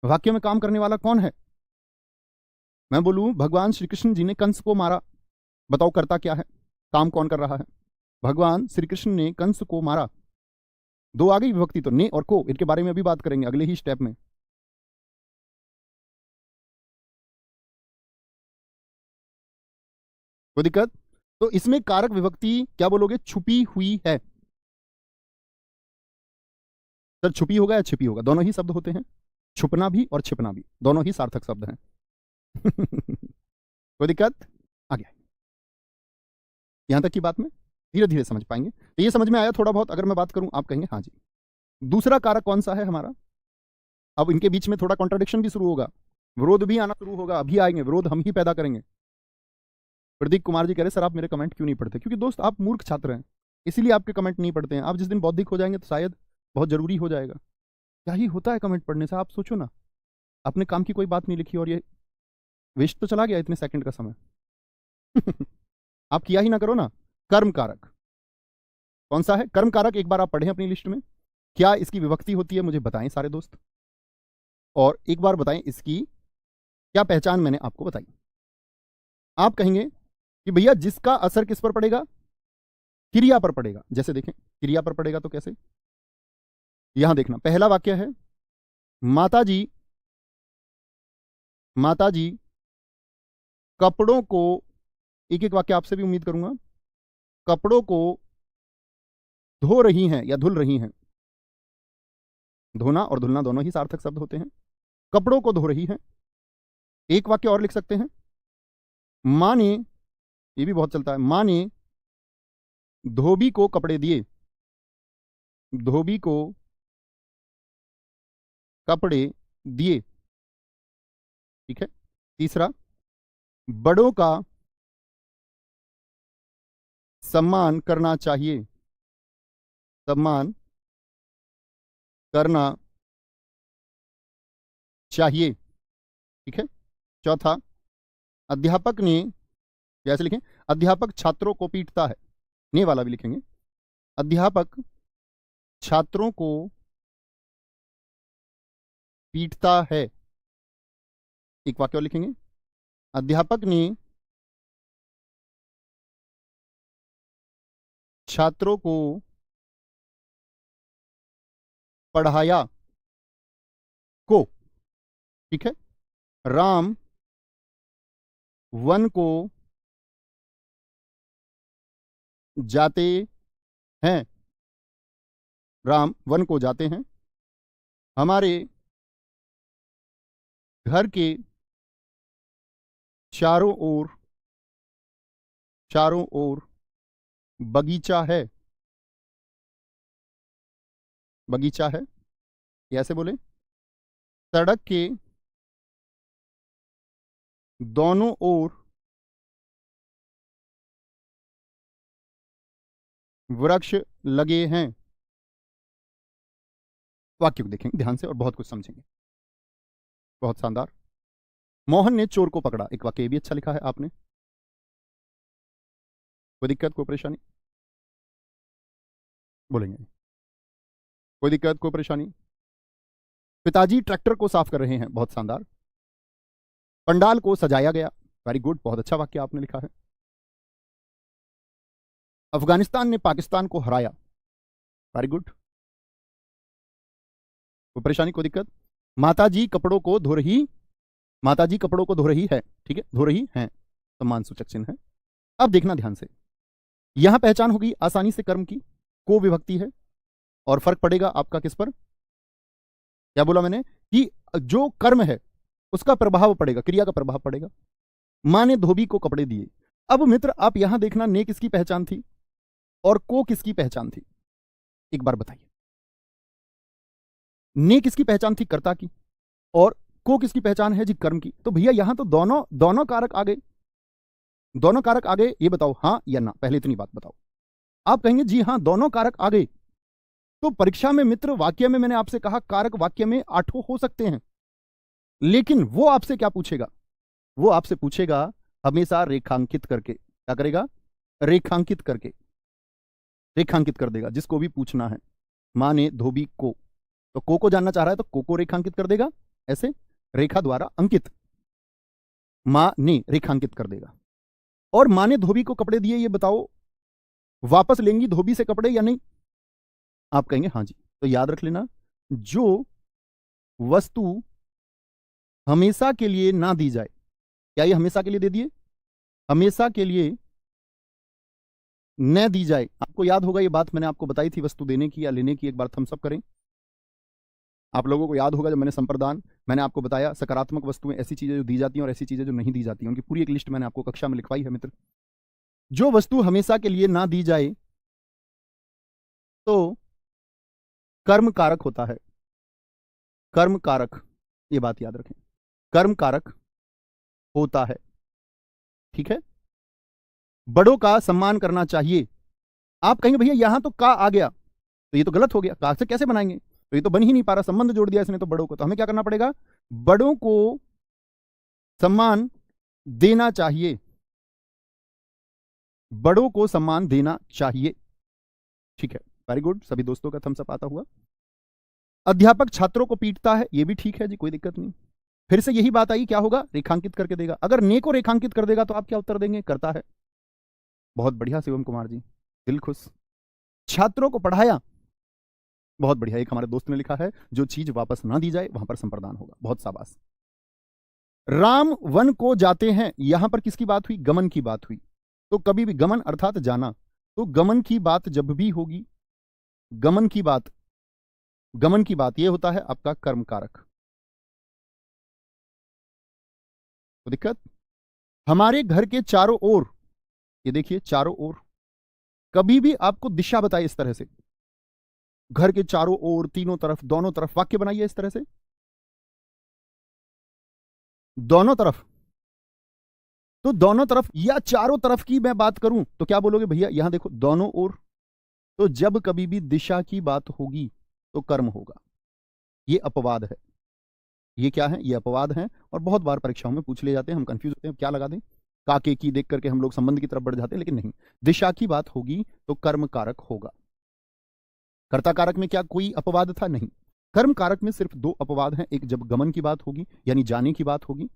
वाक्य में काम करने वाला कौन है। मैं बोलूं भगवान श्री कृष्ण जी ने कंस को मारा, बताओ कर्ता क्या है, काम कौन कर रहा है? भगवान श्री कृष्ण ने कंस को मारा। दो आ गई विभक्ति तो, ने और को, इनके बारे में अभी बात करेंगे अगले ही स्टेप में। कोई दिक्कत? तो इसमें कारक विभक्ति क्या बोलोगे? छुपी हुई है। सर छुपी होगा या छिपी होगा? दोनों ही शब्द होते हैं, छुपना भी और छिपना भी, दोनों ही सार्थक शब्द हैं। कोई दिक्कत? आ गया यहां तक की बात में धीरे धीरे समझ पाएंगे। तो ये समझ में आया थोड़ा बहुत? अगर मैं बात करूं आप कहेंगे हाँ जी। दूसरा कारक कौन सा है हमारा? अब इनके बीच में थोड़ा कॉन्ट्राडिक्शन भी शुरू होगा, विरोध भी आना शुरू होगा। अभी आएंगे विरोध, हम ही पैदा करेंगे। प्रदीप कुमार जी कह रहे सर आप मेरे कमेंट क्यों नहीं पढ़ते? क्योंकि दोस्त आप मूर्ख छात्र हैं, इसीलिए आपके कमेंट नहीं पढ़ते हैं। आप जिस दिन बौद्धिक हो जाएंगे तो शायद बहुत जरूरी हो जाएगा। क्या ही होता है कमेंट पढ़ने से? आप सोचो ना, अपने काम की कोई बात नहीं लिखी और ये वेस्ट तो चला गया इतने सेकंड का समय। आप किया ही ना करो ना। कर्म कारक कौन सा है? कर्म कारक एक बार आप पढ़ें अपनी लिस्ट में। क्या इसकी विभक्ति होती है मुझे बताएं सारे दोस्त, और एक बार बताएं इसकी क्या पहचान मैंने आपको बताई। आप कहेंगे कि भैया जिसका असर किस पर पड़ेगा? क्रिया पर पड़ेगा। जैसे देखें क्रिया पर पड़ेगा तो कैसे? यहां देखना, पहला वाक्य है माताजी कपड़ों को, एक एक वाक्य आपसे भी उम्मीद करूंगा, कपड़ों को धो रही हैं या धुल रही हैं। धोना और धुलना दोनों ही सार्थक शब्द होते हैं। कपड़ों को धो रही हैं। एक वाक्य और लिख सकते हैं, मां ने, ये भी बहुत चलता है, मां ने धोबी को कपड़े दिए। धोबी को कपड़े दिए, ठीक है। तीसरा, बड़ों का सम्मान करना चाहिए। सम्मान करना चाहिए, ठीक है। चौथा, अध्यापक ने, जैसे लिखें अध्यापक छात्रों को पीटता है, ने वाला भी लिखेंगे, अध्यापक छात्रों को पीटता है। एक वाक्य और लिखेंगे, अध्यापक ने छात्रों को पढ़ाया को, ठीक है। राम वन को जाते हैं। राम वन को जाते हैं। हमारे घर के चारों ओर बगीचा है। बगीचा है, ऐसे बोले। सड़क के दोनों ओर वृक्ष लगे हैं। वाक्य को देखेंगे ध्यान से और बहुत कुछ समझेंगे। बहुत शानदार। मोहन ने चोर को पकड़ा, एक वाक्य भी अच्छा लिखा है आपने। कोई दिक्कत, कोई परेशानी? बोलेंगे कोई दिक्कत, कोई परेशानी? पिताजी ट्रैक्टर को साफ कर रहे हैं, बहुत शानदार। पंडाल को सजाया गया, वेरी गुड, बहुत अच्छा वाक्य आपने लिखा है। अफगानिस्तान ने पाकिस्तान को हराया, वेरी गुड। कोई परेशानी, कोई दिक्कत? माताजी कपड़ों को धो रही, माताजी कपड़ों को धो रही है, ठीक है, धो रही है, सम्मान सूचक चिन्ह है। अब देखना ध्यान से, यहां पहचान होगी आसानी से कर्म की, को विभक्ति है और फर्क पड़ेगा आपका किस पर? क्या बोला मैंने कि जो कर्म है उसका प्रभाव पड़ेगा, क्रिया का प्रभाव पड़ेगा। मां ने धोबी को कपड़े दिए। अब मित्र आप यहां देखना, ने किसकी पहचान थी और को किसकी पहचान थी? एक बार बताइए। ने किसकी पहचान थी? कर्ता की। और को किसकी पहचान है जी? कर्म की। तो भैया यहां तो दोनों कारक आ गए। दोनों कारक आ गए, ये बताओ हां या ना? पहले इतनी बात बताओ। आप कहेंगे जी हां दोनों कारक आ गए, तो परीक्षा में मित्र वाक्य में मैंने आपसे कहा कारक वाक्य में 8 हो सकते हैं, लेकिन वो आपसे क्या पूछेगा? वो आपसे पूछेगा हमेशा रेखांकित करके। क्या करेगा? रेखांकित करके, रेखांकित कर देगा जिसको भी पूछना है। मां ने धोबी को, तो को जानना चाह रहा है तो को रेखांकित कर देगा, ऐसे रेखा द्वारा अंकित, मां ने रेखांकित कर देगा। और मां ने धोबी को कपड़े दिए, ये बताओ वापस लेंगी धोबी से कपड़े या नहीं? आप कहेंगे हाँ जी। तो याद रख लेना, जो वस्तु हमेशा के लिए ना दी जाए, क्या ये हमेशा के लिए दे दिए? हमेशा के लिए न दी जाए। आपको याद होगा ये बात मैंने आपको बताई थी वस्तु देने की या लेने की, एक बार थम्स अप करें। आप लोगों को याद होगा जब मैंने संप्रदान, मैंने आपको बताया सकारात्मक वस्तुएं ऐसी चीजें जो दी जाती हैं और ऐसी चीजें जो नहीं दी जाती हैं, उनकी पूरी एक लिस्ट मैंने आपको कक्षा में लिखवाई है मित्र। जो वस्तु हमेशा के लिए ना दी जाए तो कर्म कारक होता है। कर्म कारक, ये बात याद रखें, कर्म कारक होता है। ठीक है? बड़ों का सम्मान करना चाहिए। आप कहेंगे भैया यहां तो का आ गया, तो ये तो गलत हो गया, का से कैसे बनाएंगे? तो ये तो बन ही नहीं पा रहा, संबंध जोड़ दिया इसने तो बड़ों को। तो हमें क्या करना पड़ेगा? बड़ों को सम्मान देना चाहिए, बड़ों को सम्मान देना चाहिए। ठीक है, वेरी गुड, सभी दोस्तों का थम्स अप आता हुआ। अध्यापक छात्रों को पीटता है, ये भी ठीक है जी, कोई दिक्कत नहीं। फिर से यही बात आई, क्या होगा? रेखांकित करके देगा। अगर ने को रेखांकित कर देगा तो आप क्या उत्तर देंगे? करता है। बहुत बढ़िया शिवम कुमार जी, दिल खुश। छात्रों को पढ़ाया, बहुत बढ़िया। एक हमारे दोस्त ने लिखा है जो चीज वापस ना दी जाए वहां पर संप्रदान होगा, बहुत शाबाश। राम वन को जाते हैं, यहां पर किसकी बात हुई? गमन की बात हुई। तो कभी भी गमन अर्थात जाना, तो गमन की बात जब भी होगी, गमन की बात, गमन की बात ये होता है आपका कर्म कारक। तो दिक्कत, हमारे घर के चारों ओर, ये देखिए चारों ओर, कभी भी आपको दिशा बताए इस तरह से, घर के चारों ओर, तीनों तरफ, दोनों तरफ, वाक्य बनाइए इस तरह से, दोनों तरफ। तो दोनों तरफ या चारों तरफ की मैं बात करूं तो क्या बोलोगे भैया? यहां देखो दोनों ओर, तो जब कभी भी दिशा की बात होगी तो कर्म होगा। ये अपवाद है। ये क्या है? ये अपवाद है और बहुत बार परीक्षाओं में पूछ ले जाते हैं, हम कंफ्यूज होते हैं क्या लगा दें, काके की देख करके हम लोग संबंध की तरफ बढ़ जाते हैं, लेकिन नहीं, दिशा की बात होगी तो कर्म कारक होगा। कर्ता कारक में क्या कोई अपवाद था? नहीं। कर्म कारक में सिर्फ 2 अपवाद हैं। एक जब गमन की बात होगी यानी जाने की बात होगी,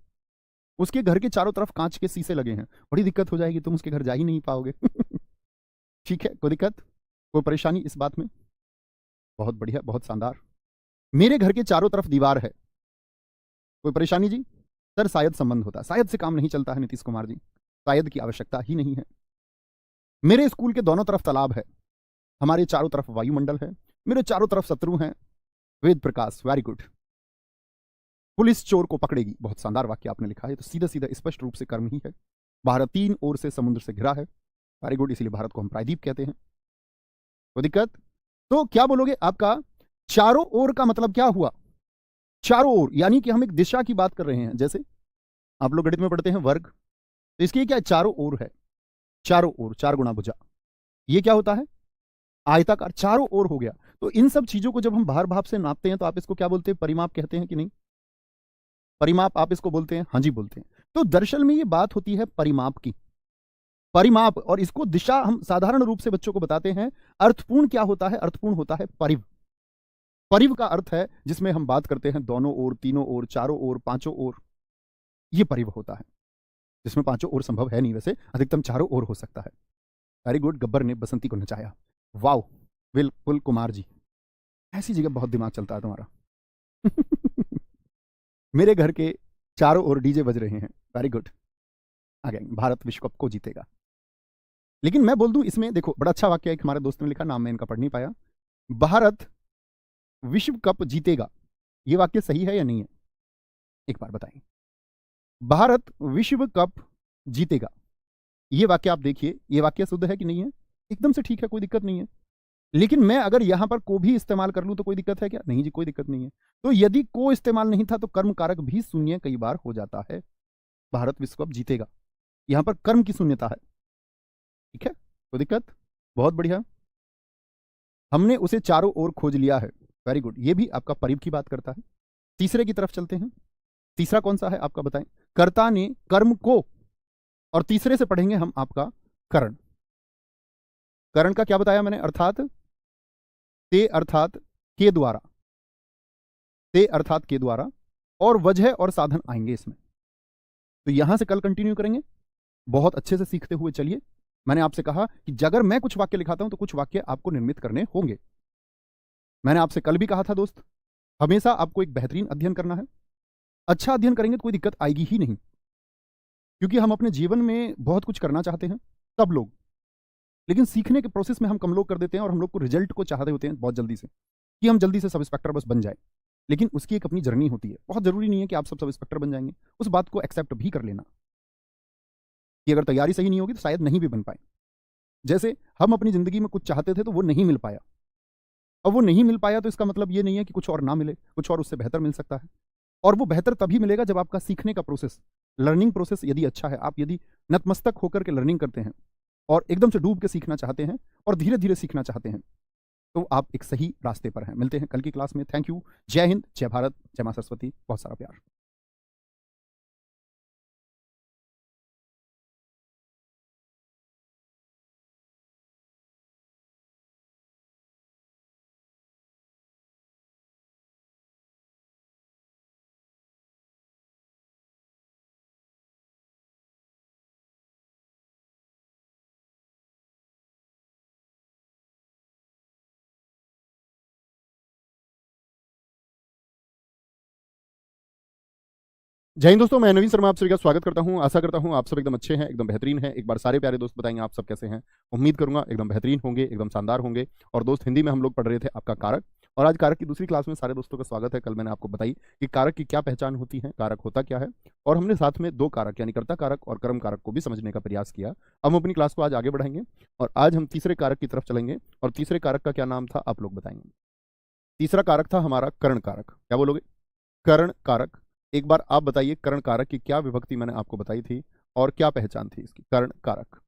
उसके घर के चारों तरफ कांच के शीशे लगे हैं, बड़ी दिक्कत हो जाएगी, तुम उसके घर जा ही नहीं पाओगे। ठीक है, कोई दिक्कत, कोई परेशानी इस बात में? बहुत बढ़िया, बहुत शानदार। मेरे घर के चारों तरफ दीवार है, कोई परेशानी जी? सर शायद संबंध होता है, शायद से काम नहीं चलता है नीतीश कुमार जी, शायद की आवश्यकता ही नहीं है। मेरे स्कूल के दोनों तरफ तालाब है, हमारे चारों तरफ वायुमंडल है, मेरे चारों तरफ शत्रु हैं, Ved Prakash, very good. Police चोर को पकड़ेगी, बहुत शानदार वाक्य आपने लिखा है, तो सीधा सीधा स्पष्ट रूप से कर्म ही है। भारत 3 ओर से समुद्र से घिरा है, वेरी गुड, इसीलिए भारत को हम प्रायद्वीप कहते हैं। कोई दिक्कत? तो क्या बोलोगे? आपका चारों ओर का मतलब क्या हुआ? चारों ओर यानी कि हम एक दिशा की बात कर रहे हैं, जैसे आप लोग गणित में पढ़ते हैं वर्ग, तो इसके क्या चारों ओर है, चारों ओर, 4 गुणा भुजा, ये क्या होता है? आयताकार, चारों ओर हो गया। तो इन सब चीजों को जब हम भार भाव से नापते हैं तो आप इसको क्या बोलते हैं? परिमाप कहते हैं कि नहीं? परिमाप आप इसको बोलते हैं? हाँ जी बोलते हैं। तो दरअसल में ये बात होती है परिमाप की, परिमाप, और इसको दिशा हम साधारण रूप से बच्चों को बताते हैं। अर्थपूर्ण क्या होता है? अर्थपूर्ण होता है परिव। परिव का अर्थ है जिसमें हम बात करते हैं दोनों ओर, तीनों ओर, चारों ओर, पांचों ओर, ये परिव होता है, जिसमें पांचों ओर संभव है नहीं, वैसे अधिकतम चारों ओर हो सकता है। वेरी गुड, गब्बर ने बसंती को नचाया, वाओ, बिल्कुल कुमार जी, ऐसी जगह बहुत दिमाग चलता है तुम्हारा। मेरे घर के चारों ओर डीजे बज रहे हैं, वेरी गुड, आगे भारत विश्व कप को जीतेगा। लेकिन मैं बोल दूं इसमें, देखो बड़ा अच्छा वाक्य एक हमारे दोस्त ने लिखा, नाम मैं इनका पढ़ नहीं पाया, भारत विश्व कप जीतेगा, ये वाक्य सही है या नहीं है? एक बार बताएं। भारत विश्व कप जीतेगा, ये वाक्य आप देखिए, ये वाक्य शुद्ध है कि नहीं है? एकदम से ठीक है, कोई दिक्कत नहीं है। लेकिन मैं अगर यहां पर को भी इस्तेमाल कर लूं तो कोई दिक्कत है क्या? नहीं जी, कोई दिक्कत नहीं है। तो यदि को इस्तेमाल नहीं था तो कर्म कारक भी शून्य कई बार हो जाता है। भारत विश्व कप जीतेगा, यहां पर कर्म की शून्यता है। ठीक है, कोई दिक्कत? बहुत बढ़िया। हमने उसे चारों ओर खोज लिया है। वेरी गुड, ये भी आपका परिव की बात करता है। तीसरे की तरफ चलते हैं। तीसरा कौन सा है आपका बताएं। कर्ता ने कर्म को, और तीसरे से पढ़ेंगे हम आपका करण। करण का क्या बताया मैंने, अर्थात ते अर्थात के द्वारा, ते अर्थात के द्वारा, और वजह और साधन आएंगे इसमें। तो यहां से कल कंटिन्यू करेंगे। बहुत अच्छे से सीखते हुए चलिए। मैंने आपसे कहा कि अगर मैं कुछ वाक्य लिखाता हूं तो कुछ वाक्य आपको निर्मित करने होंगे। मैंने आपसे कल भी कहा था दोस्त, हमेशा आपको एक बेहतरीन अध्ययन करना है। अच्छा अध्ययन करेंगे तो कोई दिक्कत आएगी ही नहीं, क्योंकि हम अपने जीवन में बहुत कुछ करना चाहते हैं सब लोग, लेकिन सीखने के प्रोसेस में हम कम लोग कर देते हैं और हम लोग को रिजल्ट को चाहते होते हैं बहुत जल्दी से, कि हम जल्दी से सब इंस्पेक्टर बस बन जाए। लेकिन उसकी एक अपनी जर्नी होती है। बहुत जरूरी नहीं है कि आप सब इंस्पेक्टर बन जाएंगे। उस बात को एक्सेप्ट भी कर लेना कि अगर तैयारी सही नहीं होगी तो शायद नहीं भी बन पाए। जैसे हम अपनी जिंदगी में कुछ चाहते थे तो वो नहीं मिल पाया। अब वो नहीं मिल पाया तो इसका मतलब ये नहीं है कि कुछ और ना मिले, कुछ और उससे बेहतर मिल सकता है। और वो बेहतर तभी मिलेगा जब आपका सीखने का प्रोसेस, लर्निंग प्रोसेस यदि अच्छा है, आप यदि नतमस्तक होकर के लर्निंग करते हैं और एकदम से डूब के सीखना चाहते हैं और धीरे धीरे सीखना चाहते हैं, तो आप एक सही रास्ते पर हैं। मिलते हैं कल की क्लास में। Thank you. जय हिंद, जय भारत, जय मां सरस्वती। बहुत सारा प्यार। जय हिंद दोस्तों, मैं नवीन शर्मा आप सभी का स्वागत करता हूं। आशा करता हूं आप सब एकदम अच्छे हैं, एकदम बेहतरीन हैं। एक बार सारे प्यारे दोस्त बताएंगे आप सब कैसे हैं। उम्मीद करूंगा एकदम बेहतरीन होंगे, एकदम शानदार होंगे। और दोस्त, हिंदी में हम लोग पढ़ रहे थे आपका कारक, और आज कारक की दूसरी क्लास में सारे दोस्तों का स्वागत है। कल मैंने आपको बताई कि कारक की क्या पहचान होती है, कारक होता क्या है, और हमने साथ में दो कारक यानी कर्ता कारक और कर्म कारक को भी समझने का प्रयास किया। अब हम अपनी क्लास को आज आगे बढ़ाएंगे और आज हम तीसरे कारक की तरफ चलेंगे। और तीसरे कारक का क्या नाम था आप लोग बताएंगे। तीसरा कारक था हमारा कर्ण कारक। क्या बोलोगे, कर्ण कारक। एक बार आप बताइए कर्ण कारक की क्या विभक्ति मैंने आपको बताई थी और क्या पहचान थी इसकी। कर्ण कारक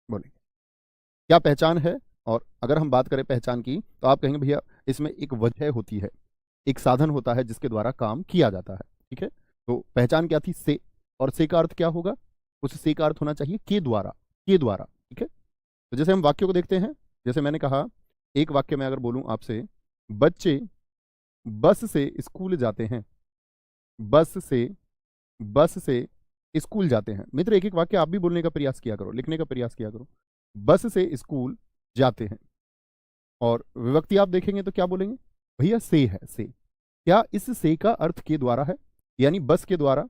बोलेंगे क्या पहचान है। और अगर हम बात करें पहचान की तो आप कहेंगे भैया इसमें एक वजह होती है, एक साधन होता है जिसके द्वारा काम किया जाता है। ठीक है, तो पहचान क्या थी, से। और से का अर्थ क्या होगा, उस से का अर्थ होना चाहिए के द्वारा, के द्वारा। ठीक है, तो जैसे हम वाक्यों को देखते हैं, जैसे मैंने कहा एक वाक्य में अगर बोलूं आपसे, बच्चे बस से स्कूल जाते हैं, बस से, बस से स्कूल जाते हैं। मित्र एक एक वाक्य आप भी बोलने का प्रयास किया करो, लिखने का प्रयास किया करो। बस से स्कूल जाते हैं, और विभक्ति आप देखेंगे तो क्या बोलेंगे भैया, से है, से। क्या इस से का अर्थ के द्वारा है, यानी बस के द्वारा,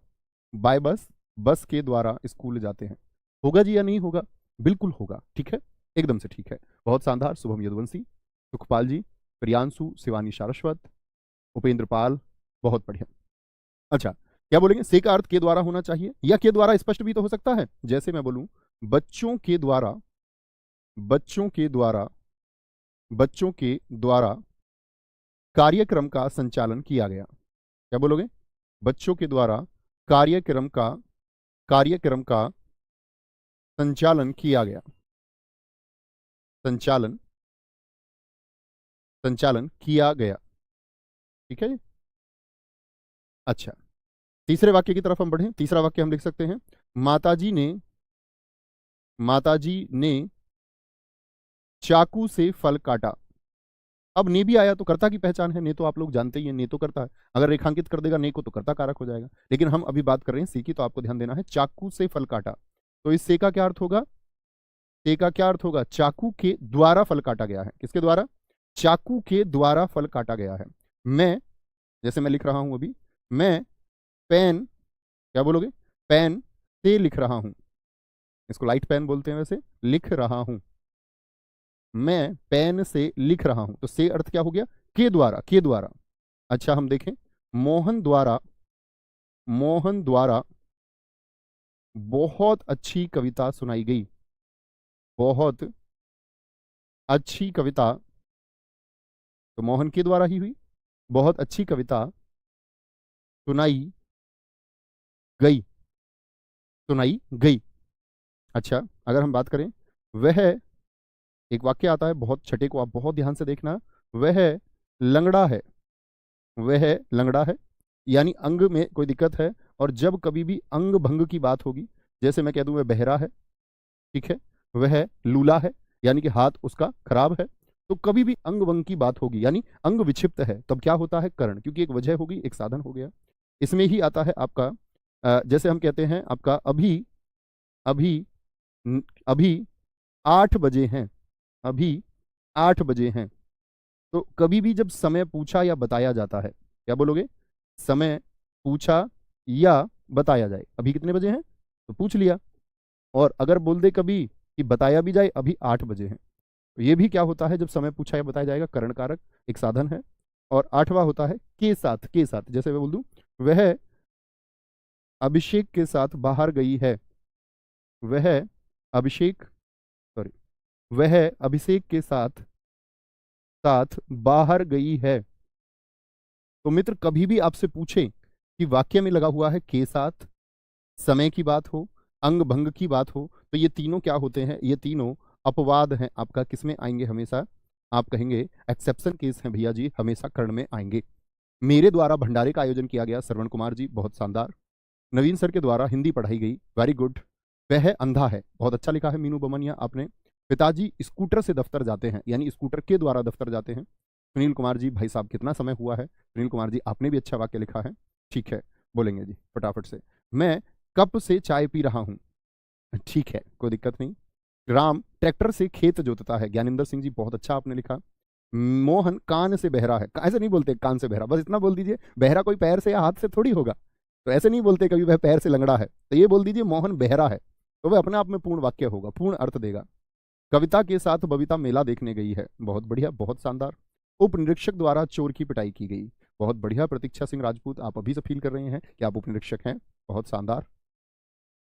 बाय बस, बस के द्वारा स्कूल जाते हैं। होगा जी या नहीं होगा, बिल्कुल होगा। ठीक है, एकदम से ठीक है, बहुत शानदार। शुभम यदुवंशी, सुखपाल जी, प्रियांशु, शिवानी सारस्वत, उपेंद्र पाल, बहुत बढ़िया। अच्छा, क्या बोलेंगे, से का अर्थ के द्वारा होना चाहिए, या के द्वारा स्पष्ट भी तो हो सकता है। जैसे मैं बोलूं बच्चों के द्वारा, बच्चों के द्वारा, बच्चों के द्वारा कार्यक्रम का संचालन किया गया। क्या बोलोगे, बच्चों के द्वारा कार्यक्रम का, कार्यक्रम का संचालन किया गया, संचालन, संचालन किया गया। ठीक है, अच्छा। तीसरे वाक्य की तरफ हम बढ़ें। तीसरा वाक्य हम लिख सकते हैं, माताजी ने, माताजी ने चाकू से फल काटा। अब ने भी आया तो कर्ता की पहचान है, ने तो आप लोग जानते ही हैं, ने तो करता है। अगर रेखांकित कर देगा ने को तो कर्ता कारक हो जाएगा। लेकिन हम अभी बात कर रहे हैं सी की, तो आपको ध्यान देना है, चाकू से फल काटा। तो इस से का क्या अर्थ होगा, से का क्या अर्थ होगा, चाकू के द्वारा फल काटा गया है। किसके द्वारा, चाकू के द्वारा फल काटा गया है। मैं, जैसे मैं लिख रहा हूं अभी, मैं पेन, क्या बोलोगे, पेन से लिख रहा हूं। इसको लाइट पेन बोलते हैं वैसे, लिख रहा हूं, मैं पेन से लिख रहा हूं। तो से अर्थ क्या हो गया, के द्वारा, के द्वारा। अच्छा, हम देखें, मोहन द्वारा, मोहन द्वारा बहुत अच्छी कविता सुनाई गई, बहुत अच्छी कविता, तो मोहन के द्वारा ही हुई, बहुत अच्छी कविता सुनाई गई, सुनाई गई। अच्छा, अगर हम बात करें, वह एक वाक्य आता है, बहुत छठे को आप बहुत ध्यान से देखना, वह लंगड़ा है, वह लंगड़ा है, यानी अंग में कोई दिक्कत है। और जब कभी भी अंग भंग की बात होगी, जैसे मैं कह दूं वह बहरा है, ठीक है, वह लूला है, यानी कि हाथ उसका खराब है, तो कभी भी अंग भंग की बात होगी यानी अंग विक्षिप्त है, तब क्या होता है करण, क्योंकि एक वजह होगी, एक साधन हो गया। इसमें ही आता है आपका जैसे हम कहते हैं आपका अभी, अभी अभी 8 बजे हैं, अभी 8 बजे हैं। तो कभी भी जब समय पूछा या बताया जाता है, क्या बोलोगे, समय पूछा या बताया जाए, अभी कितने बजे हैं तो पूछ लिया, और अगर बोल दे कभी कि बताया भी जाए अभी 8 बजे हैं, तो ये भी क्या होता है, जब समय पूछा या बताया जाएगा, करण कारक, एक साधन है। और आठवां होता है के साथ, के साथ, जैसे मैं बोल दूं वह अभिषेक के साथ बाहर गई है, वह अभिषेक, सॉरी, वह अभिषेक के साथ साथ बाहर गई है। तो मित्र कभी भी आपसे पूछे कि वाक्य में लगा हुआ है के साथ, समय की बात हो, अंग भंग की बात हो, तो ये तीनों क्या होते हैं, ये तीनों अपवाद हैं आपका, किसमें आएंगे हमेशा, आप कहेंगे एक्सेप्शन केस हैं भैया जी, हमेशा कर्ण में आएंगे। मेरे द्वारा भंडारे का आयोजन किया गया, श्रवण कुमार जी बहुत शानदार, नवीन सर के द्वारा हिंदी पढ़ाई गई, वेरी गुड। वह अंधा है, बहुत अच्छा लिखा है मीनू बमनिया आपने। पिताजी स्कूटर से दफ्तर जाते हैं, यानी स्कूटर के द्वारा दफ्तर जाते हैं। सुनील कुमार जी, भाई साहब कितना समय हुआ है, सुनील कुमार जी आपने भी अच्छा वाक्य लिखा है, ठीक है, बोलेंगे जी फटाफट से, मैं कप से चाय पी रहा हूं, ठीक है, कोई दिक्कत नहीं। राम ट्रैक्टर से खेत जोतता है, ज्ञानेंद्र सिंह जी बहुत अच्छा आपने लिखा। मोहन कान से बहरा है, ऐसे नहीं बोलते कान से बहरा, बस इतना बोल दीजिए, बहरा कोई पैर से या हाथ से थोड़ी होगा, तो ऐसे नहीं बोलते कभी वह पैर से लंगड़ा है, तो ये बोल दीजिए मोहन बहरा है, तो वह अपने आप में पूर्ण वाक्य होगा, पूर्ण अर्थ देगा। कविता के साथ बबीता मेला देखने गई है, बहुत बढ़िया, बहुत शानदार। उप निरीक्षक द्वारा चोर की पिटाई की गई, बहुत बढ़िया। प्रतीक्षा सिंह राजपूत, आप अभी से फील कर रहे हैं कि आप उप निरीक्षक हैं, बहुत शानदार,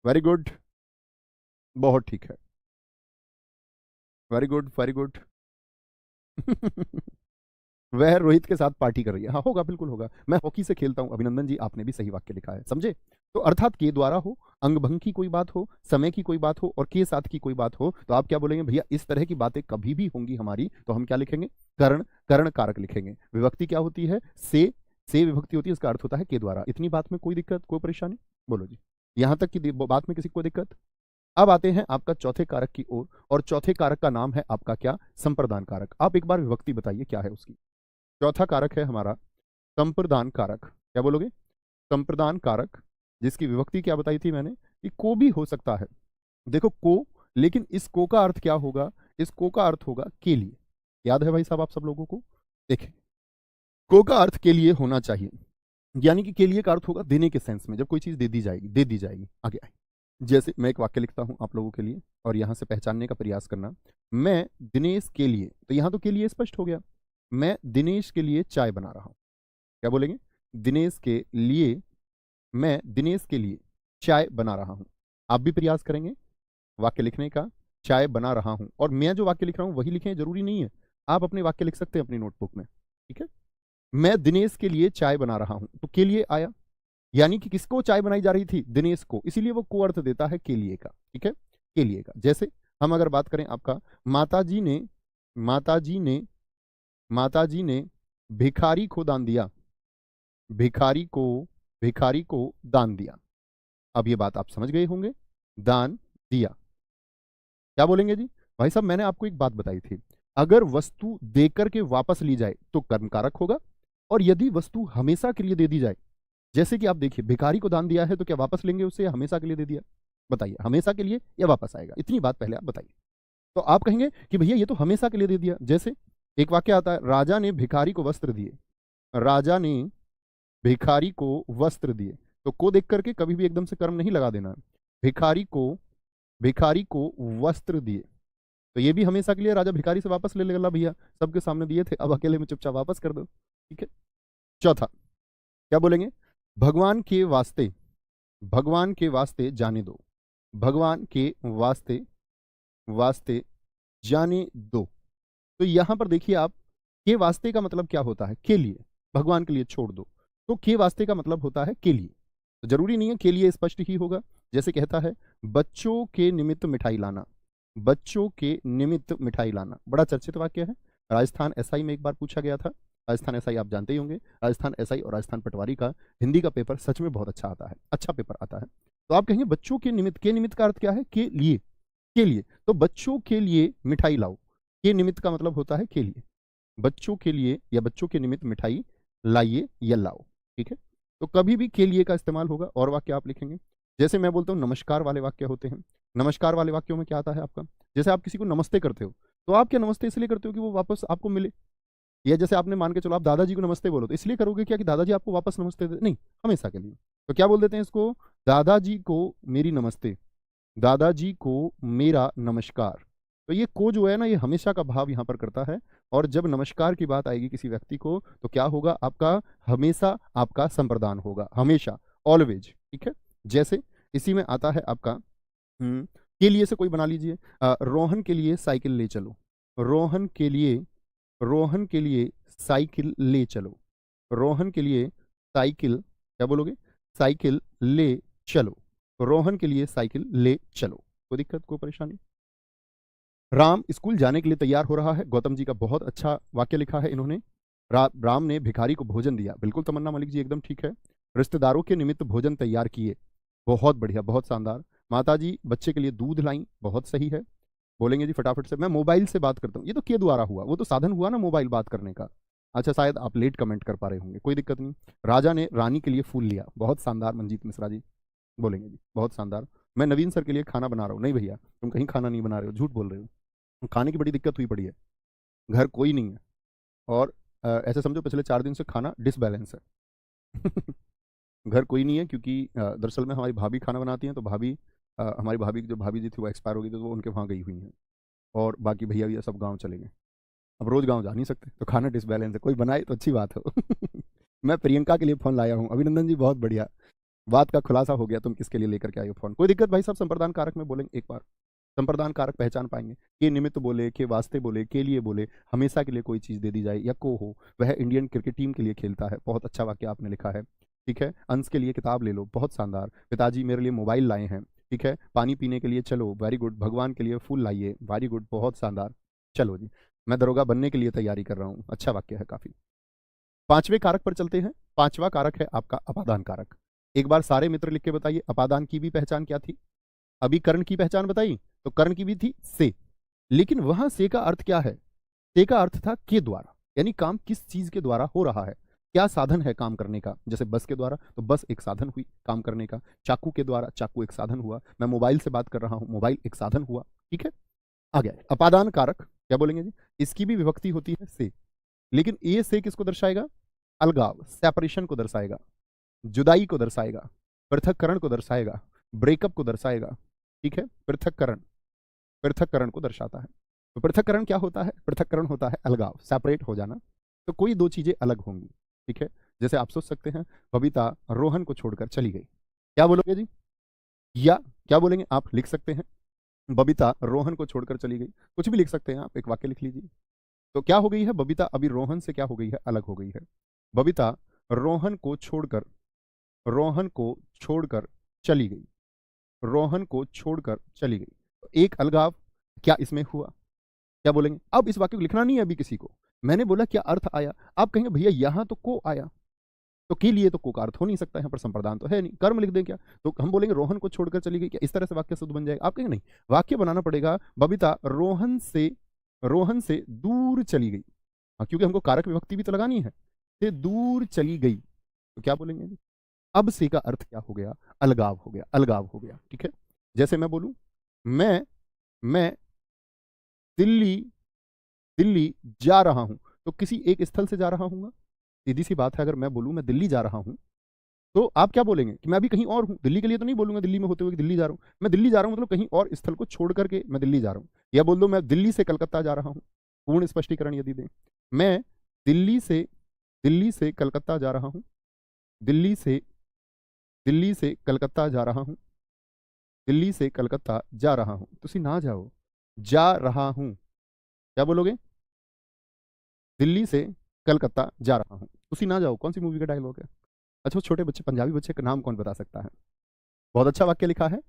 वेरी गुड, बहुत ठीक है, वेरी गुड, वेरी गुड। वह रोहित के साथ पार्टी कर रही है, हाँ होगा, बिल्कुल होगा, मैं हॉकी से खेलता हूं, अभिनंदन जी आपने भी सही वाक्य लिखा है, समझे। तो अर्थात के द्वारा हो, अंग भंग की कोई बात हो, समय की कोई बात हो, और के साथ की कोई बात हो, तो आप क्या बोलेंगे भैया, इस तरह की बातें कभी भी होंगी हमारी, तो हम क्या लिखेंगे, कर्ण, कर्ण कारक लिखेंगे। विभक्ति क्या होती है, से विभक्ति होती है, इसका अर्थ होता है के द्वारा। इतनी बात में कोई दिक्कत, कोई परेशानी, बोलो जी, यहां तक की बात में किसी को दिक्कत। अब आते हैं आपका चौथे कारक की ओर, और चौथे कारक का नाम है आपका क्या, संप्रदान कारक। आप एक बार विभक्ति बताइए क्या है उसकी। चौथा कारक है हमारा संप्रदान कारक, क्या बोलोगे, संप्रदान कारक, जिसकी विभक्ति क्या बताई थी मैंने कि को भी हो सकता है, देखो को, लेकिन इस को का अर्थ क्या होगा, इस को का अर्थ होगा के लिए, याद है भाई साहब आप सब लोगों को, देखें को का अर्थ के लिए होना चाहिए, यानी कि के लिए का अर्थ होगा देने के सेंस में, जब कोई चीज दे दी जाएगी, दे दी जाएगी, आगे आए। जैसे मैं एक वाक्य लिखता हूं आप लोगों के लिए, और यहां से पहचानने का प्रयास करना, मैं दिनेश के लिए, तो यहां तो के लिए स्पष्ट हो गया, मैं दिनेश के लिए चाय बना रहा हूं, क्या बोलेंगे, दिनेश के लिए, मैं दिनेश के लिए चाय बना रहा हूं। आप भी प्रयास करेंगे वाक्य लिखने का, चाय बना रहा हूं, और मैं जो वाक्य लिख रहा हूं वही लिखें, जरूरी नहीं है, आप अपने वाक्य लिख सकते हैं अपनी नोटबुक में, ठीक है। मैं दिनेश के लिए चाय बना रहा हूं, तो के लिए आया, यानी कि किसको चाय बनाई जा रही थी, दिनेश को, इसीलिए वो को अर्थ देता है के लिए का, ठीक है, के लिए का। जैसे हम अगर बात करें आपका, माताजी ने, माताजी ने, माताजी ने भिखारी को दान दिया, भिखारी को, भिखारी को दान दिया। अब ये बात आप समझ गए होंगे, दान दिया, क्या बोलेंगे जी, भाई साहब मैंने आपको एक बात बताई थी, अगर वस्तु देकर के वापस ली जाए तो कर्म कारक होगा, और यदि वस्तु हमेशा के लिए दे दी जाए, जैसे कि आप देखिए भिखारी को दान दिया है, तो क्या वापस लेंगे उससे, या हमेशा के लिए दे दिया, बताइए, हमेशा के लिए या वापस आएगा, इतनी बात पहले आप बताइए। तो आप कहेंगे कि भैया ये तो हमेशा के लिए दे दिया, जैसे एक वाक्य आता है, राजा ने भिखारी को वस्त्र दिए, राजा ने भिखारी को वस्त्र दिए, तो को देख करके कभी भी एकदम से कर्म नहीं लगा देना, भिखारी को, भिखारी को वस्त्र दिए, तो ये भी हमेशा के लिए, राजा भिखारी से वापस ले लेगा, भैया सबके सामने दिए थे, अब अकेले में चुपचाप वापस कर दो, ठीक है। चौथा क्या बोलेंगे, भगवान के वास्ते, भगवान के वास्ते जाने दो, भगवान के वास्ते, वास्ते जाने दो। तो यहां पर देखिए आप, के वास्ते का मतलब क्या होता है, के लिए, भगवान के लिए छोड़ दो, तो के वास्ते का मतलब होता है के लिए, तो जरूरी नहीं है के लिए स्पष्ट ही होगा। जैसे कहता है बच्चों के निमित्त मिठाई लाना, बच्चों के निमित्त मिठाई लाना, बड़ा चर्चित वाक्य है। राजस्थान एसआई में एक बार पूछा गया था। राजस्थान एसआई आप जानते ही होंगे। राजस्थान एसआई और राजस्थान पटवारी का हिंदी का पेपर सच में बहुत अच्छा आता है, अच्छा पेपर आता है। तो आप कहेंगे बच्चों के निमित्त, के निमित्त का अर्थ क्या है? के लिए, के लिए। तो बच्चों के लिए मिठाई लाओ, के निमित्त का मतलब होता है के लिए। बच्चों के लिए या बच्चों के निमित्त मिठाई लाइए या लाओ, ठीक है। तो कभी भी के लिए का इस्तेमाल होगा। और वाक्य आप लिखेंगे, जैसे मैं बोलता हूँ नमस्कार वाले वाक्य होते हैं। नमस्कार वाले वाक्यों में क्या आता है आपका? जैसे आप किसी को नमस्ते करते हो, तो आप क्या नमस्ते इसलिए करते हो कि वो वापस आपको मिले, या जैसे आपने मान के चलो आप दादाजी को नमस्ते बोलो, तो इसलिए करोगे क्या कि दादाजी आपको वापस नमस्ते दे? नहीं, हमेशा के लिए। तो क्या बोल देते हैं इसको? दादाजी को मेरी नमस्ते, दादाजी को मेरा नमस्कार। तो ये को जो है ना, ये हमेशा का भाव यहाँ पर करता है। और जब नमस्कार की बात आएगी किसी व्यक्ति को, तो क्या होगा आपका? हमेशा आपका संप्रदान होगा, हमेशा, ऑलवेज, ठीक है। जैसे इसी में आता है आपका के लिए से कोई बना लीजिए। रोहन के लिए साइकिल ले चलो, रोहन के लिए, रोहन के लिए साइकिल ले चलो, रोहन के लिए साइकिल, क्या बोलोगे? साइकिल ले चलो, रोहन के लिए साइकिल ले चलो। कोई दिक्कत, कोई परेशानी? राम स्कूल जाने के लिए तैयार हो रहा है। गौतम जी का बहुत अच्छा वाक्य लिखा है इन्होंने। राम ने भिखारी को भोजन दिया, बिल्कुल तमन्ना मलिक जी एकदम ठीक है। रिश्तेदारों के निमित्त भोजन तैयार किए, बहुत बढ़िया, बहुत शानदार। माता जी बच्चे के लिए दूध लाई, बहुत सही है। बोलेंगे जी फटाफट से। मैं मोबाइल से बात करता हूँ, ये तो के द्वारा हुआ, वो तो साधन हुआ ना मोबाइल बात करने का। अच्छा, शायद आप लेट कमेंट कर पा रहे होंगे, कोई दिक्कत नहीं। राजा ने रानी के लिए फूल लिया, बहुत शानदार मंजीत मिश्रा जी। बोलेंगे जी बहुत शानदार। मैं नवीन सर के लिए खाना बना रहा हूँ। नहीं भैया, तुम कहीं खाना नहीं बना रहे हो, झूठ बोल रहे हो। खाने की बड़ी दिक्कत हुई पड़ी है, घर कोई नहीं है, और ऐसे समझो पिछले 4 दिन से खाना डिसबैलेंस है। घर कोई नहीं है क्योंकि दरअसल में हमारी भाभी खाना बनाती हैं, तो भाभी हमारी भाभी की जो भाभी जी थी वो एक्सपायर हो गई थी, तो वो उनके वहाँ गई हुई हैं, और बाकी भैया भैया सब गाँव चले गए। अब रोज गाँव जा नहीं सकते, तो खाना डिसबैलेंस है। कोई बनाए तो अच्छी बात हो। मैं प्रियंका के लिए फ़ोन लाया हूँ। अभिनंदन जी बहुत बढ़िया, बात का खुलासा हो गया, तुम किसके लिए लेकर के आए हो फ़ोन। कोई दिक्कत भाई साहब, संप्रदान कारक में बोलेंगे एक बार, संप्रदान कारक पहचान पाएंगे। के निमित्त बोले, के वास्ते बोले, के लिए बोले, हमेशा के लिए कोई चीज़ दे दी जाए, या को हो, वह इंडियन क्रिकेट टीम के लिए खेलता है, बहुत अच्छा वाक्य आपने लिखा है, ठीक है। अंश के लिए किताब ले लो, बहुत शानदार। पिताजी मेरे लिए मोबाइल लाए हैं, ठीक है। पानी पीने के लिए चलो, वेरी गुड। भगवान के लिए फूल लाइए, वेरी गुड, बहुत शानदार। चलो जी, मैं दरोगा बनने के लिए तैयारी कर रहा हूँ, अच्छा वाक्य है काफ़ी। पांचवें कारक पर चलते हैं। पांचवा कारक है आपका अपादान कारक। एक बार सारे मित्र लिख के बताइए, अपादान की भी पहचान क्या थी? अभी कर्ण की पहचान बताई, तो कर्ण की भी थी से, लेकिन वहां से का अर्थ क्या है? से का अर्थ था के द्वारा, यानी काम किस चीज के द्वारा हो रहा है, क्या साधन है काम करने का। जैसे बस के द्वारा, तो बस एक साधन हुई काम करने का। चाकू के द्वारा, चाकू एक साधन हुआ। मैं मोबाइल से बात कर रहा हूं, मोबाइल एक साधन हुआ, ठीक है। आ गया अपादान कारक, क्या बोलेंगे जी? इसकी भी विभक्ति होती है से, लेकिन ये से किसको दर्शाएगा? अलगाव, सेपरेशन को दर्शाएगा, जुदाई को दर्शाएगा, पृथककरण को दर्शाएगा, ब्रेकअप को दर्शाएगा, ठीक है। पृथककरण, पृथककरण को दर्शाता है। तो पृथककरण क्या होता है? पृथककरण होता है अलगाव, सेपरेट हो जाना। तो कोई दो चीजें अलग होंगी, ठीक है। जैसे आप सोच सकते हैं बबीता रोहन को छोड़कर चली गई, क्या बोलोगे जी? या क्या बोलेंगे आप? लिख सकते हैं बबीता रोहन को छोड़कर चली गई, कुछ भी लिख सकते हैं आप, एक वाक्य लिख लीजिए। तो क्या हो गई है? बबीता अभी रोहन से क्या हो गई है? अलग हो गई है। बबीता रोहन को छोड़कर, रोहन को छोड़कर चली गई, रोहन को छोड़कर चली गई। तो एक अलगाव क्या इसमें हुआ? क्या बोलेंगे? अब इस वाक्य को लिखना नहीं है अभी किसी को, मैंने बोला क्या अर्थ आया। आप कहेंगे भैया यहां तो को आया, तो के लिए तो को का अर्थ हो नहीं सकता, यहां पर संप्रदान तो है नहीं, कर्म लिख दें क्या? तो हम बोलेंगे रोहन को छोड़कर चली गई, क्या इस तरह से वाक्य शुद्ध बन जाएगा? आप कहेंगे नहीं, वाक्य बनाना पड़ेगा बबीता रोहन से, रोहन से दूर चली गई। हाँ, क्योंकि हमको कारक विभक्ति भी तो लगानी है, से दूर चली गई, तो क्या बोलेंगे? अब से का अर्थ क्या हो गया? अलगाव हो गया, अलगाव हो गया, ठीक है। जैसे मैं बोलूं मैं दिल्ली, दिल्ली जा रहा हूं, तो किसी एक स्थल से जा रहा हूँ। सीधी सी बात है, अगर मैं बोलूं मैं दिल्ली जा रहा हूं, तो आप क्या बोलेंगे कि मैं अभी कहीं और हूं। दिल्ली के लिए तो नहीं बोलूंगा दिल्ली में होते हुए कि दिल्ली जा रहा हूं, मैं दिल्ली जा रहा हूं मतलब कहीं और स्थल को छोड़ करके मैं दिल्ली जा रहा हूं। या बोल दो मैं दिल्ली से कलकत्ता जा रहा हूं, पूर्ण स्पष्टीकरण यदि दें। मैं दिल्ली से, दिल्ली से कलकत्ता जा रहा हूं, दिल्ली से, दिल्ली से कलकत्ता जा रहा हूं, दिल्ली से कलकत्ता जा रहा हूं। तुसी ना जाओ, जा रहा हूं, क्या बोलोगे? दिल्ली से कलकत्ता जा रहा हूं, तुसी ना जाओ, कौन सी मूवी का डायलॉग है? अच्छा, वो छोटे बच्चे, पंजाबी बच्चे का नाम कौन बता सकता है? बहुत अच्छा वाक्य लिखा है।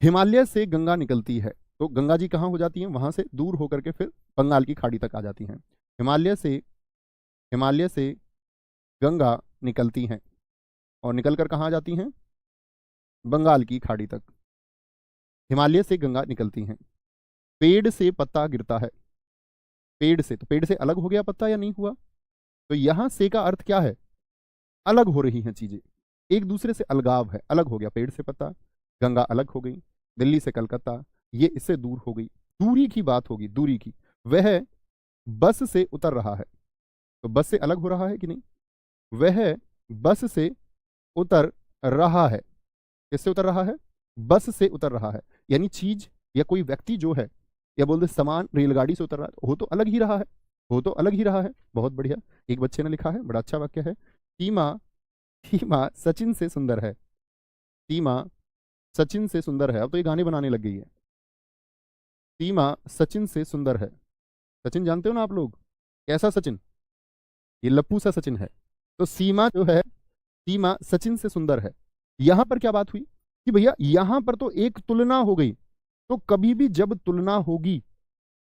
हिमालय से गंगा निकलती है, तो गंगा जी कहाँ हो जाती हैं, वहां से दूर होकर के फिर बंगाल की खाड़ी तक आ जाती हैं। हिमालय से गंगा निकलती हैं और निकलकर कहाँ आ जाती हैं, बंगाल की खाड़ी तक। हिमालय से गंगा निकलती हैं। पेड़ से पत्ता गिरता है, पेड़ से, तो पेड़ से अलग हो गया पत्ता या नहीं हुआ? तो यहां से का अर्थ क्या है, अलग हो रही हैं चीजें, एक दूसरे से अलगाव है, अलग हो गया पेड़ से पत्ता, गंगा अलग हो गई, दिल्ली से कलकत्ता ये इससे दूर हो गई, दूरी की बात होगी, दूरी की। वह बस से उतर रहा है, तो बस से अलग हो रहा है कि नहीं, वह बस से उतर रहा है, किससे उतर रहा है, बस से उतर रहा है, यानी चीज या कोई व्यक्ति जो है, या बोल दे सामान रेलगाड़ी से उतर रहा है, हो तो अलग ही रहा है, हो तो अलग ही रहा है। बहुत बढ़िया, एक बच्चे ने लिखा है, बड़ा अच्छा वाक्य है, सीमा सीमा सचिन से सुंदर है, सीमा सचिन से सुंदर है। अब तो ये गाने बनाने लग गई है, सीमा सचिन से सुंदर है। सचिन जानते हो ना आप लोग, कैसा सचिन, ये लप्पू सा सचिन है। तो सीमा जो है, सीमा सचिन से सुंदर है। यहां पर क्या बात हुई कि भैया यहां पर तो एक तुलना हो गई, तो कभी भी जब तुलना होगी,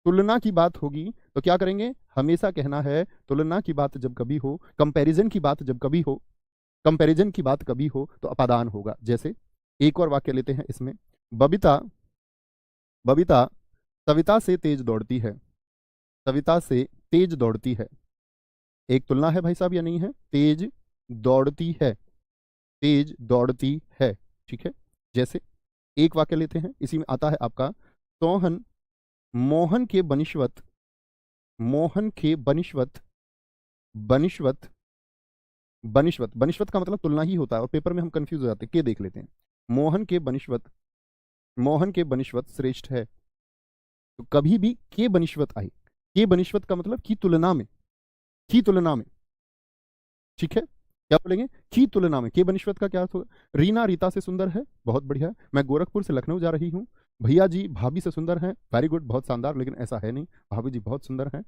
तुलना की बात होगी, तो क्या करेंगे, हमेशा कहना है तुलना की बात जब कभी हो, कंपैरिजन की बात जब कभी हो, कंपैरिजन की बात कभी हो तो अपादान होगा। जैसे एक और वाक्य लेते हैं इसमें, बबीता बबीता सविता से तेज दौड़ती है, सविता से तेज दौड़ती है। एक तुलना है भाई साहब या नहीं है, तेज दौड़ती है, तेज दौड़ती है, ठीक है। जैसे एक वाक्य लेते हैं, इसी में आता है आपका, सोहन मोहन के बनिश्वत, मोहन के बनिश्वत, बनिश्वत बनिश्वत, बनिश्वत का मतलब तुलना ही होता है और पेपर में हम कंफ्यूज हो जाते हैं, के देख लेते हैं। मोहन के बनिश्वत, मोहन के बनिश्वत श्रेष्ठ है। तो कभी भी के बनिश्वत आई, के बनिश्वत का मतलब की तुलना में, की तुलना में, ठीक है। क्या बोलेंगे, की तुलना में, के बनिश्वत का क्या अर्थ होगा, रीना रीता से सुंदर है, बहुत बढ़िया। मैं गोरखपुर से लखनऊ जा रही हूँ, भैया जी भाभी से सुंदर हैं, वेरी गुड, बहुत शानदार, लेकिन ऐसा है नहीं, भाभी जी बहुत सुंदर हैं।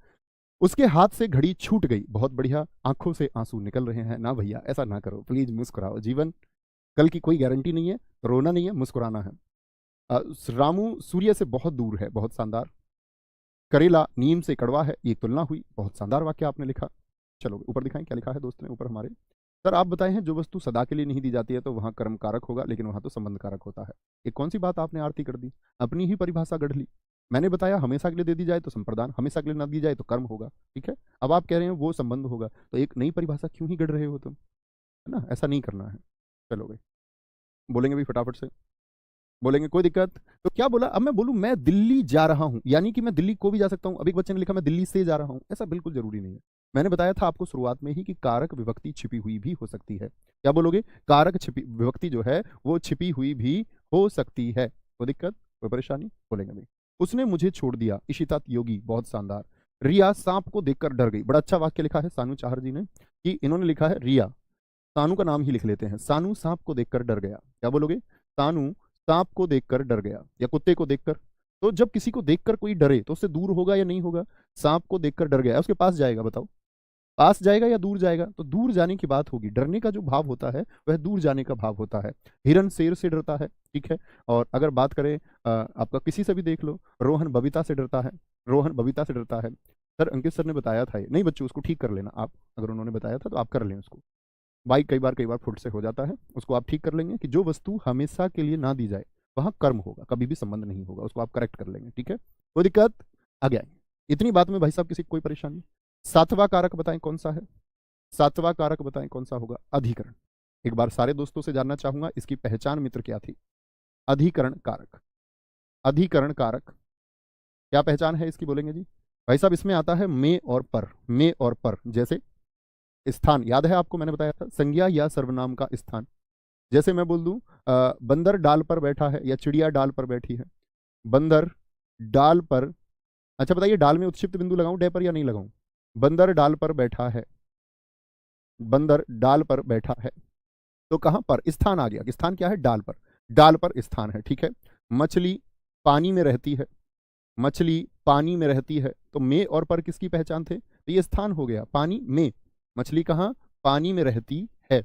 उसके हाथ से घड़ी छूट गई, बहुत बढ़िया, आंखों से आंसू निकल रहे हैं। ना भैया ऐसा ना करो प्लीज, मुस्कुराओ, जीवन कल की कोई गारंटी नहीं है, रोना नहीं है, मुस्कुराना है। रामू सूर्य से बहुत दूर है, बहुत शानदार। करेला नीम से कड़वा है, ये तुलना हुई, बहुत शानदार वाक्य आपने लिखा। चलो ऊपर दिखाएं क्या लिखा है दोस्त ने ऊपर हमारे, सर आप बताए हैं, जो वस्तु सदा के लिए नहीं दी जाती है तो वहां कर्म कारक होगा, लेकिन वहां तो संबंध कारक होता है। ये कौन सी बात आपने आरती कर दी, अपनी ही परिभाषा गढ़ ली। मैंने बताया हमेशा के लिए दे दी जाए तो संप्रदान, हमेशा के लिए ना दी जाए तो कर्म होगा, ठीक है। अब आप कह रहे हैं वो संबंध होगा, तो एक नई परिभाषा क्यों ही गढ़ रहे हो तुम, है ना, ऐसा नहीं करना है। चलो भाई, बोलेंगे भी फटाफट से, बोलेंगे कोई दिक्कत। तो क्या बोला, अब मैं बोलूं मैं दिल्ली जा रहा हूं, यानी कि मैं दिल्ली को भी जा सकता हूं। अभी एक बच्चे ने लिखा मैं दिल्ली से जा रहा हूं, ऐसा बिल्कुल जरूरी नहीं है। मैंने बताया था आपको शुरुआत में ही कि कारक विभक्ति छिपी हुई भी हो सकती है। क्या बोलोगे, कारक छिपी विभक्ति जो है वो छिपी हुई भी हो सकती है, कोई दिक्कत कोई परेशानी, बोलेंगे भाई। उसने मुझे छोड़ दिया, इशिता योगी, बहुत शानदार। रिया सांप को देखकर डर गई, बड़ा अच्छा वाक्य लिखा है सानू चाहर जी ने, कि इन्होंने लिखा है रिया, सानू का नाम ही लिख लेते हैं, सानू सांप को देखकर डर गया। क्या बोलोगे, सानू सांप को देखकर डर गया, या कुत्ते को देखकर। तो जब किसी को देखकर कोई डरे तो उससे दूर होगा या नहीं होगा, सांप को देखकर डर गया, उसके पास जाएगा, बताओ पास जाएगा या दूर जाएगा, तो दूर जाने की बात होगी। डरने का जो भाव होता है वह दूर जाने का भाव होता है। हिरन शेर से डरता है, ठीक है। और अगर बात करें आपका किसी से भी देख लो, रोहन बबीता से डरता है, रोहन बबीता से डरता है। सर अंकित सर ने बताया था ये, नहीं बच्चों उसको ठीक कर लेना आप, अगर उन्होंने बताया था तो आप कर लें उसको। बाइक कई बार फुट से हो जाता है, उसको आप ठीक कर लेंगे कि जो वस्तु हमेशा के लिए ना दी जाए वहां कर्म होगा, कभी भी संबंध नहीं होगा, उसको आप करेक्ट कर लेंगे, ठीक है, कोई दिक्कत, आगे आएंगे। इतनी बात में भाई साहब किसी को कोई परेशानी। सातवां कारक बताएं कौन सा है, सातवां कारक बताएं कौन सा होगा, अधिकरण। एक बार सारे दोस्तों से जानना चाहूंगा इसकी पहचान मित्र क्या थी, अधिकरण कारक, अधिकरण कारक क्या पहचान है इसकी, बोलेंगे जी। भाई साहब इसमें आता है में और पर, में और पर। जैसे स्थान याद है आपको, मैंने बताया था संज्ञा या सर्वनाम का स्थान। जैसे मैं बोल दूं बंदर डाल पर बैठा है या चिड़िया डाल पर बैठी है, बंदर डाल पर, अच्छा बताइए डाल में उत्क्षिप्त बिंदु लगाऊं डे पर या नहीं लगाऊं, बंदर डाल पर बैठा है, बंदर डाल पर बैठा है। तो कहां पर स्थान आ गया, स्थान क्या है, डाल पर, डाल पर स्थान है, ठीक है। मछली पानी में रहती है, मछली पानी में रहती है, तो में और पर किसकी पहचान थे, तो ये स्थान हो गया, पानी में, मछली कहां, पानी में रहती है।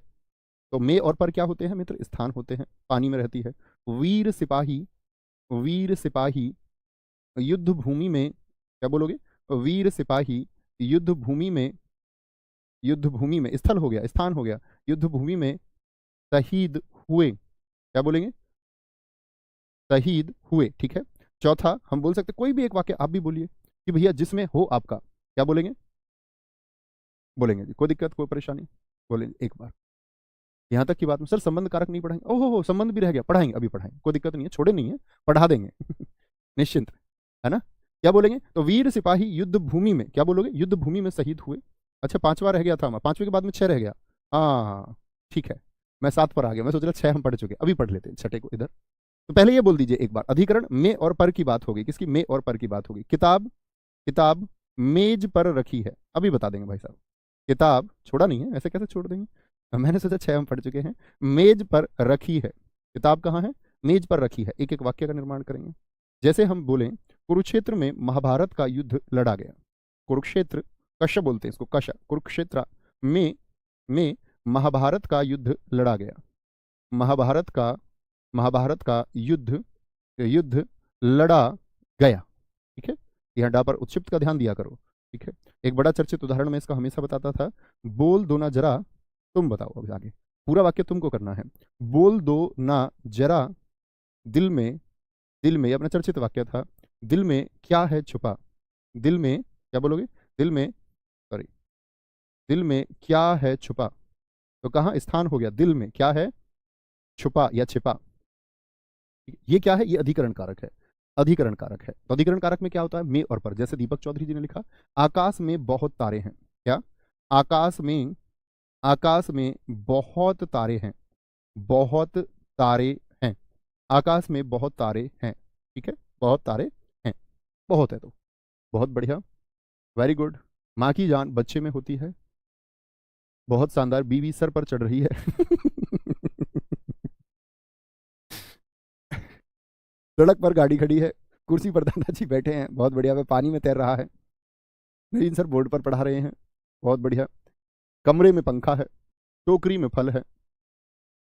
तो में और पर क्या होते हैं मित्र, स्थान होते हैं, पानी में रहती है। वीर सिपाही, वीर सिपाही युद्ध भूमि में, क्या बोलोगे, वीर सिपाही युद्ध भूमि में, युद्ध भूमि में, स्थल हो गया, स्थान हो गया, युद्ध भूमि में शहीद हुए, क्या बोलेंगे, शहीद हुए। ठीक है। चौथा हम बोल सकते कोई भी एक वाक्य आप भी बोलिए कि भैया जिसमें हो आपका, क्या बोलेंगे, बोलेंगे जी, कोई दिक्कत कोई परेशानी, बोलेंगे एक बार। यहां तक की बात में सर संबंध कारक नहीं पढ़ाएंगे, ओहो हो संबंध भी रह गया, पढ़ाएंगे, अभी पढ़ाएंगे, कोई दिक्कत नहीं है, छोड़े नहीं है, पढ़ा देंगे निश्चिंत, है ना। क्या बोलेंगे, तो वीर सिपाही युद्ध भूमि में, क्या बोलोगे, युद्ध भूमि में शहीद हुए। अच्छा पांचवा रह गया था, पांचवे के बाद में 6 रह गया, हाँ ठीक है, मैं 7 पर आ गया, मैं सोच रहा 6 हम पढ़ चुके, अभी पढ़ लेते हैं छठे को इधर। तो पहले ये बोल दीजिए एक बार, अधिकरण में और पर की बात होगी, किसकी, में और पर की बात होगी। किताब, किताब मेज पर रखी है, अभी बता देंगे भाई साहब, किताब छोड़ा नहीं है, ऐसे कैसे छोड़ देंगे, मैंने सोचा 6 हम पढ़ चुके हैं। मेज पर रखी है, किताब कहाँ है, मेज पर रखी है, एक एक वाक्य का निर्माण करेंगे। जैसे हम बोलें कुरुक्षेत्र में महाभारत का युद्ध लड़ा गया, कुरुक्षेत्र, कश बोलते हैं इसको, कश, कुरुक्षेत्र में महाभारत का युद्ध लड़ा गया, महाभारत का युद्ध लड़ा गया। ठीक है, यहाँ डा पर उत्क्षिप्त का ध्यान दिया करो। ठीक है, एक बड़ा चर्चित उदाहरण में इसका हमेशा बताता था, बोल दो ना जरा, तुम बताओ, अभी आगे पूरा वाक्य तुमको करना है, बोल दो ना जरा, दिल में ये अपना चर्चित वाक्य था, दिल में क्या है छुपा, दिल में, क्या बोलोगे, दिल में, सॉरी, दिल में क्या है छुपा, तो कहाँ स्थान हो गया, दिल में क्या है छुपा या छिपा। ये क्या है, ये अधिकरण कारक है, अधिकरण कारक है। तो अधिकरण कारक में क्या होता है, में और पर। जैसे दीपक चौधरी जी ने लिखा, आकाश में बहुत तारे हैं, क्या, आकाश में बहुत तारे हैं, बहुत तारे हैं, आकाश में बहुत तारे हैं। ठीक है, बहुत तारे हैं, बहुत है तो बहुत बढ़िया, वेरी गुड। माँ की जान बच्चे में होती है, बहुत शानदार, बीवी सर पर चढ़ रही है सड़क पर गाड़ी खड़ी है, कुर्सी पर दादाजी बैठे हैं, बहुत बढ़िया, वह पानी में तैर रहा है, नवीन सर बोर्ड पर पढ़ा रहे हैं, बहुत बढ़िया, कमरे में पंखा है, टोकरी में फल है।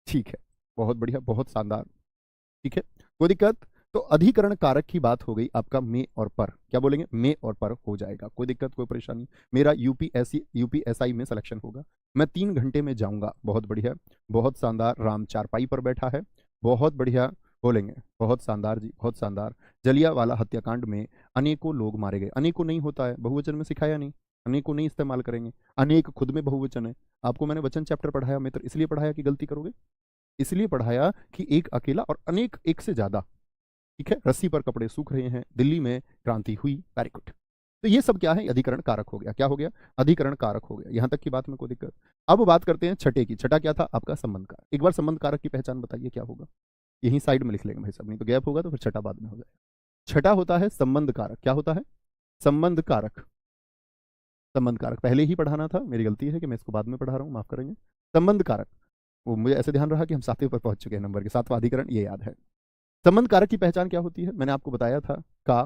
ठीक है, बहुत बढ़िया, बहुत शानदार। ठीक है, कोई दिक्कत, तो अधिकरण कारक की बात हो गई, आपका में और पर, क्या बोलेंगे, में और पर हो जाएगा, कोई दिक्कत कोई परेशानी। मेरा यूपीएसआई में सिलेक्शन होगा, मैं 3 घंटे में जाऊंगा, बहुत बढ़िया, बहुत शानदार। राम चारपाई पर बैठा है, बहुत बढ़िया, बोलेंगे बहुत शानदार जी, बहुत शानदार। जलियांवाला हत्याकांड में अनेकों लोग मारे गए, अनेकों नहीं होता है, बहुवचन में सिखाया नहीं, अनेकों नहीं इस्तेमाल करेंगे, अनेक खुद में बहुवचन है। आपको मैंने वचन चैप्टर पढ़ाया मित्र, इसलिए पढ़ाया कि गलती करोगे, इसलिए पढ़ाया कि एक अकेला और अनेक एक से ज्यादा। ठीक है, रस्सी पर कपड़े सूख रहे हैं, दिल्ली में क्रांति हुई, वेरी गुड। तो ये सब क्या है, अधिकरण कारक हो गया, क्या हो गया, अधिकरण कारक हो गया। यहां तक की बात में कोई दिक्कत। अब बात करते हैं छठे की, छठा क्या था आपका, संबंध कारक। एक बार संबंध कारक की पहचान बताइए क्या होगा, यहीं साइड में लिख लेंगे भाई साहब, नहीं तो गैप होगा तो फिर छठा बाद में हो जाएगा। छठा होता है संबंध कारक, क्या होता है, संबंध कारक, संबंध कारक पहले ही पढ़ाना था, मेरी गलती है कि मैं इसको बाद में पढ़ा रहा हूँ, माफ करेंगे। संबंध कारक, वो मुझे ऐसे ध्यान रहा कि हम 7वें पर पहुंच चुके हैं, नंबर के 7वां अधिकरण, ये याद है। संबंध कारक की पहचान क्या होती है, मैंने आपको बताया था, का,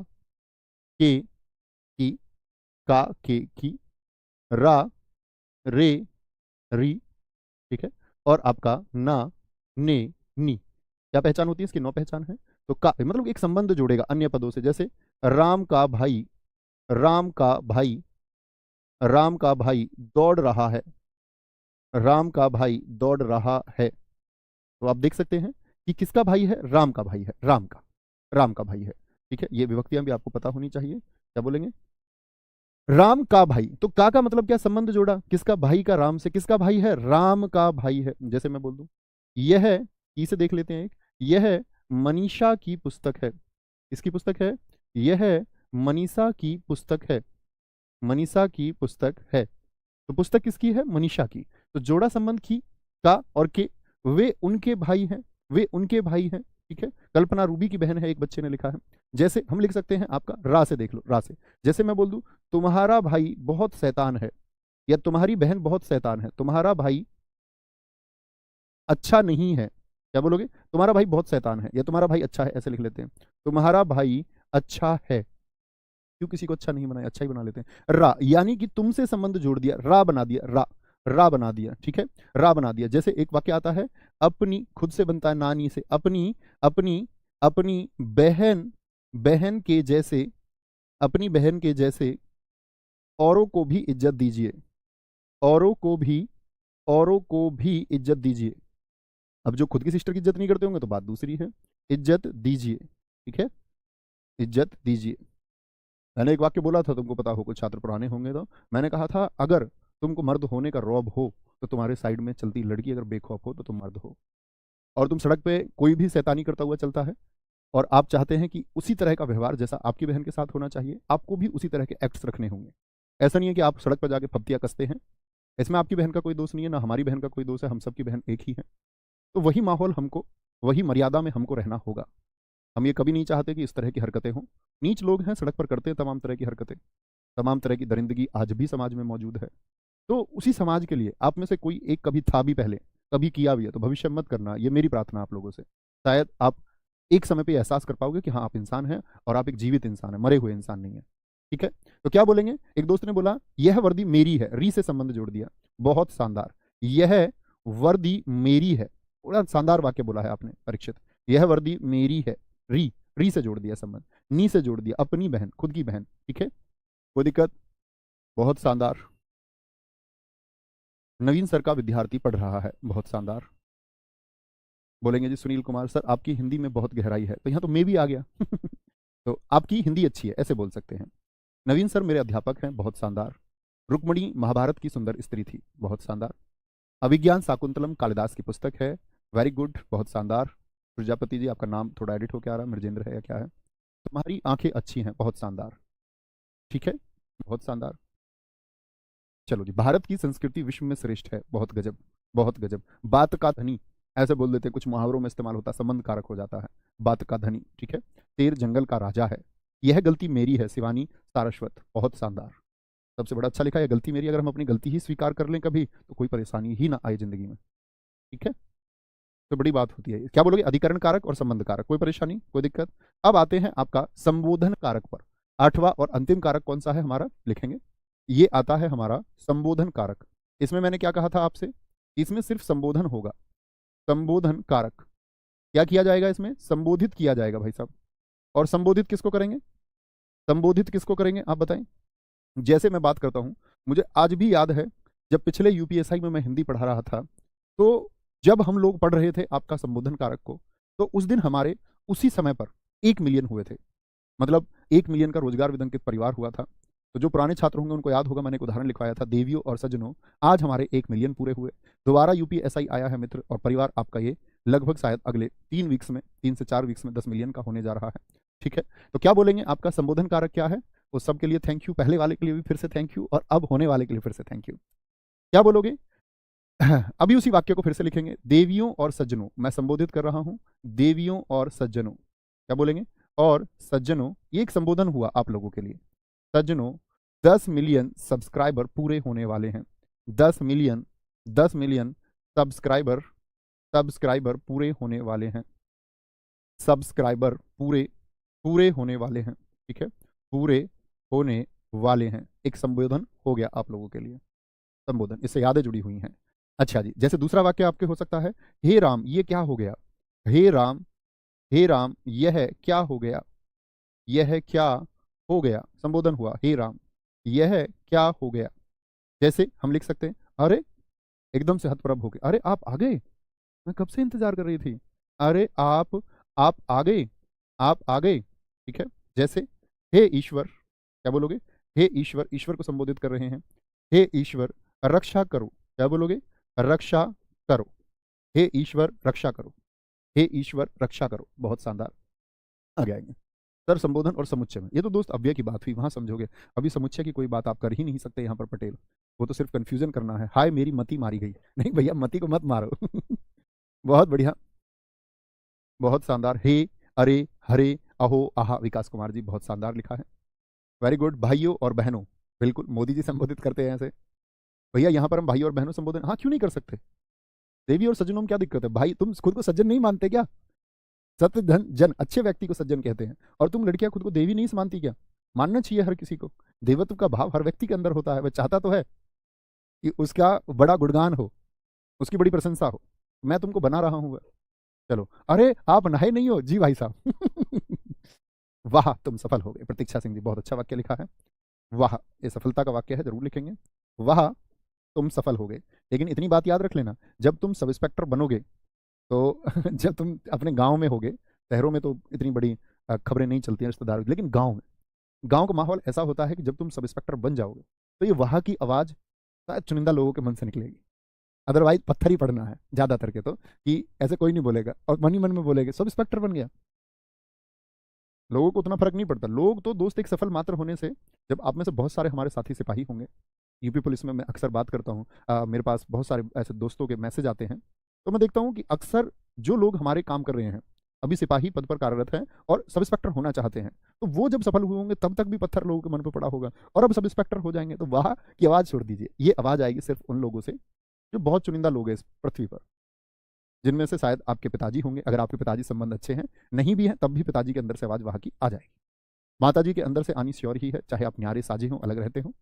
के, की, का, के, की, रा, रे, री। ठीक है, और आपका ना, ने, नी। क्या पहचान होती है इसकी, 9 पहचान है। तो का मतलब एक संबंध जोड़ेगा अन्य पदों से, जैसे राम का भाई, राम का भाई, राम का भाई दौड़ रहा है, राम का भाई दौड़ रहा है। तो आप देख सकते हैं कि किसका भाई है, राम का भाई है, राम का भाई है। ठीक है, ये विभक्तियां भी आपको पता होनी चाहिए, क्या बोलेंगे, राम का भाई, तो का मतलब क्या, संबंध जोड़ा, किसका भाई का, राम से, किसका भाई है, राम का भाई है। जैसे मैं बोल दूं, यह, ई से देख लेते हैं एक, यह मनीषा की पुस्तक है, किसकी पुस्तक है, यह मनीषा की पुस्तक है, मनीषा की पुस्तक है। तो पुस्तक किसकी है, मनीषा की। तो जोड़ा संबंध की, का और के, वे उनके भाई हैं, वे उनके भाई हैं। ठीक है, कल्पना रूबी की बहन है, एक बच्चे ने लिखा है। जैसे हम लिख सकते हैं आपका, रा से देख लो, रा से, जैसे मैं बोल दूं, तुम्हारा भाई बहुत शैतान है, या तुम्हारी बहन बहुत शैतान है, तुम्हारा भाई अच्छा नहीं है, क्या बोलोगे, तुम्हारा भाई बहुत शैतान है, या तुम्हारा भाई अच्छा है, ऐसे लिख लेते हैं, तुम्हारा भाई अच्छा है। क्यों किसी को अच्छा नहीं बनाया, अच्छा ही बना लेते हैं। रा यानी कि तुमसे संबंध जोड़ दिया, रा बना दिया, रा बना दिया। ठीक है, रा बना दिया। जैसे एक वाक्य आता है, अपनी, खुद से बनता है नानी से, अपनी अपनी अपनी बहन बहन के जैसे, अपनी बहन के जैसे औरों को भी इज्जत दीजिए, औरों को भी, औरों को भी इज्जत दीजिए। अब जो खुद की सिस्टर की इज्जत नहीं करते होंगे तो बात दूसरी है। इज्जत दीजिए, ठीक है, इज्जत दीजिए। मैंने एक वाक्य बोला था, तुमको पता हो, कुछ छात्र पुराने होंगे तो मैंने कहा था, अगर तुमको मर्द होने का रौब हो तो तुम्हारे साइड में चलती लड़की अगर बेखौफ हो तो तुम मर्द हो। और तुम सड़क पे कोई भी शैतानी करता हुआ चलता है और आप चाहते हैं कि उसी तरह का व्यवहार जैसा आपकी बहन के साथ होना चाहिए, आपको भी उसी तरह के एक्ट्स रखने होंगे। ऐसा नहीं है कि आप सड़क पर जाके फप्तियाँ कसते हैं, इसमें आपकी बहन का कोई दोष नहीं है, ना हमारी बहन का कोई दोष है, हम सबकी बहन एक ही है। तो वही माहौल हमको, वही मर्यादा में हमको रहना होगा। हम ये कभी नहीं चाहते कि इस तरह की हरकतें हों। नीच लोग हैं, सड़क पर करते हैं तमाम तरह की हरकतें, तमाम तरह की दरिंदगी आज भी समाज में मौजूद है। तो उसी समाज के लिए आप में से कोई एक कभी था भी पहले, कभी किया भी है, तो भविष्य में मत करना, ये मेरी प्रार्थना आप लोगों से। शायद आप एक समय पे एहसास कर पाओगे कि हाँ आप इंसान हैं और आप एक जीवित इंसान है, मरे हुए इंसान नहीं है। ठीक है, तो क्या बोलेंगे? एक दोस्त ने बोला यह वर्दी मेरी है, री से संबंध जोड़ दिया, बहुत शानदार। यह वर्दी मेरी है, बड़ा शानदार वाक्य बोला है आपने परीक्षित। यह वर्दी मेरी है, री, री से जोड़ दिया संबंध, नी से जोड़ दिया, अपनी बहन, खुद की बहन। ठीक है, कोई दिक्कत? बहुत शानदार। नवीन सर का विद्यार्थी पढ़ रहा है, बहुत शानदार। बोलेंगे जी सुनील कुमार सर आपकी हिंदी में बहुत गहराई है, तो यहाँ तो मैं भी आ गया तो आपकी हिंदी अच्छी है, ऐसे बोल सकते हैं। नवीन सर मेरे अध्यापक हैं, बहुत शानदार। रुक्मणी महाभारत की सुंदर स्त्री थी, बहुत शानदार। अभिज्ञान शाकुंतलम कालिदास की पुस्तक है, वेरी गुड, बहुत शानदार। प्रजापति जी आपका नाम थोड़ा एडिट होकर आ रहा है, मृजेंद्र है या क्या है? तुम्हारी आंखें अच्छी हैं, बहुत शानदार। ठीक है, बहुत शानदार। चलो जी, भारत की संस्कृति विश्व में श्रेष्ठ है, बहुत गजब, बहुत गजब। बात का धनी, ऐसे बोल देते, कुछ मुहावरों में इस्तेमाल होता, संबंध कारक हो जाता है, बात का धनी। ठीक है, शेर जंगल का राजा है, यह गलती मेरी है, शिवानी सारस्वत, बहुत शानदार। सबसे बड़ा अच्छा लिखा है, गलती मेरी। अगर हम अपनी गलती ही स्वीकार कर लें कभी तो कोई परेशानी ही ना आए जिंदगी में। ठीक है, तो बड़ी बात होती है। क्या बोलोगे? अधिकरण कारक और संबंध कारक, कोई परेशानी, कोई दिक्कत? अब आते हैं आपका संबोधन कारक पर। आठवां और अंतिम कारक कौन सा है हमारा, लिखेंगे। ये आता है हमारा संबोधन कारक। इसमें मैंने क्या कहा था आपसे, इसमें सिर्फ संबोधन होगा। संबोधन कारक क्या किया जाएगा? इसमें संबोधित किया जाएगा भाई साहब। और संबोधित किसको करेंगे? संबोधित किसको करेंगे आप बताएं? जैसे मैं बात करता हूं, मुझे आज भी याद है जब पिछले यूपीएसआई में मैं हिंदी पढ़ा रहा था, तो जब हम लोग पढ़ रहे थे आपका संबोधन कारक को, तो उस दिन हमारे उसी समय पर 1 मिलियन हुए थे। मतलब 1 मिलियन का रोजगार विदंकित परिवार हुआ था। तो जो पुराने छात्र होंगे उनको याद होगा, मैंने एक उदाहरण लिखवाया था, देवियों और सज्जनों, आज हमारे 1 मिलियन पूरे हुए। दोबारा यूपीएसआई आया है मित्र, और परिवार आपका ये लगभग शायद अगले 3 वीक्स में, 3 से 4 वीक्स में 10 मिलियन का होने जा रहा है। ठीक है, तो क्या बोलेंगे? आपका संबोधन कारक क्या है? उस सब के लिए थैंक यू, पहले वाले के लिए भी फिर से थैंक यू, और अब होने वाले के लिए फिर से थैंक यू। क्या बोलोगे? अभी उसी वाक्य को फिर से लिखेंगे, देवियों और सज्जनों, मैं संबोधित कर रहा हूं, देवियों और सज्जनों। क्या बोलेंगे? और सज्जनों, ये एक संबोधन हुआ आप लोगों के लिए। सज्जनों, 10 मिलियन सब्सक्राइबर पूरे होने वाले हैं। 10 मिलियन, 10 मिलियन सब्सक्राइबर, सब्सक्राइबर पूरे होने वाले हैं। सब्सक्राइबर पूरे, पूरे होने वाले हैं। ठीक है, पूरे होने वाले हैं। एक संबोधन हो गया आप लोगों के लिए, संबोधन, इससे यादें जुड़ी हुई हैं। अच्छा जी, जैसे दूसरा वाक्य आपके हो सकता है, हे राम, ये क्या हो गया? हे राम, हे राम, यह क्या हो गया? यह क्या हो गया? संबोधन हुआ, हे राम, यह क्या हो गया? जैसे हम लिख सकते हैं, अरे, एकदम से हतप्रभ हो गए, अरे आप आ गए, मैं कब से इंतजार कर रही थी, अरे आप आ गए, आप आ गए। ठीक है, जैसे हे ईश्वर, क्या बोलोगे? हे ईश्वर, ईश्वर को संबोधित कर रहे हैं, हे ईश्वर रक्षा करो। क्या बोलोगे? रक्षा करो। हे ईश्वर रक्षा करो, हे ईश्वर रक्षा करो, बहुत शानदार। आगे आएंगे सर, संबोधन और समुच्चय में, ये तो दोस्त अव्यय की बात हुई, वहां समझोगे। अभी समुच्चय की कोई बात आप कर ही नहीं सकते यहाँ पर पटेल, वो तो सिर्फ कंफ्यूजन करना है। हाय मेरी मति मारी गई, नहीं भैया मति को मत मारो बहुत बढ़िया, बहुत शानदार। हे, अरे, हरे, अहो, आहा, विकास कुमार जी बहुत शानदार लिखा है, वेरी गुड। भाइयों और बहनों, बिल्कुल मोदी जी संबोधित करते हैं ऐसे। भैया यहाँ पर हम भाई और बहनों संबोधन, हाँ क्यों नहीं कर सकते? देवी और सज्जनों में क्या दिक्कत है? भाई, तुम खुद को सज्जन नहीं मानते क्या? सत्य धन जन, अच्छे व्यक्ति को सज्जन कहते हैं, और तुम लड़कियां खुद को देवी नहीं मानती क्या? मानना चाहिए हर किसी को, देवत्व का भाव हर व्यक्ति के अंदर होता है। वह चाहता तो है कि उसका बड़ा गुणगान हो, उसकी बड़ी प्रशंसा हो। मैं तुमको बना रहा हूं। चलो, अरे आप नहाए नहीं हो जी भाई साहब वाह तुम सफल हो गए। प्रतीक्षा सिंह जी, बहुत अच्छा वाक्य लिखा है। वाह, ये सफलता का वाक्य है, जरूर लिखेंगे। वाह तुम सफल हो गए। लेकिन इतनी बात याद रख लेना, जब तुम सब इंस्पेक्टर बनोगे तो जब तुम अपने गांव में होगे, शहरों में तो इतनी बड़ी खबरें नहीं चलती हैं रिश्तेदारों की, लेकिन गांव में, गांव का माहौल ऐसा होता है कि जब तुम सब इंस्पेक्टर बन जाओगे तो ये वाह की आवाज़ शायद चुनिंदा लोगों के मन से निकलेगी। अदरवाइज पत्थर ही पड़ना है ज़्यादातर के तो, कि ऐसे कोई नहीं बोलेगा, और मन ही मन में बोलेगा सब इंस्पेक्टर बन गया। लोगों को उतना फर्क नहीं पड़ता। लोग तो दोस्त एक सफल मात्र होने से, जब आप में से बहुत सारे हमारे साथी सिपाही होंगे, यूपी पुलिस में मैं अक्सर बात करता हूँ, मेरे पास बहुत सारे ऐसे दोस्तों के मैसेज आते हैं, तो मैं देखता हूँ कि अक्सर जो लोग हमारे काम कर रहे हैं, अभी सिपाही पद पर कार्यरत हैं और सब इंस्पेक्टर होना चाहते हैं, तो वो जब सफल हुए होंगे तब तक भी पत्थर लोगों के मन पर पड़ा होगा, और अब सब इंस्पेक्टर हो जाएंगे तो वाह की आवाज़ छोड़ दीजिए। ये आवाज़ आएगी सिर्फ उन लोगों से जो बहुत चुनिंदा लोग हैं इस पृथ्वी पर, जिनमें से शायद आपके पिताजी होंगे। अगर आपके पिताजी संबंध अच्छे हैं, नहीं भी हैं तब भी पिताजी के अंदर से आवाज़ वाह की आ जाएगी। माता जी के अंदर से आनी श्योर ही है, चाहे आप न्यारे साझे हों, अलग रहते हो।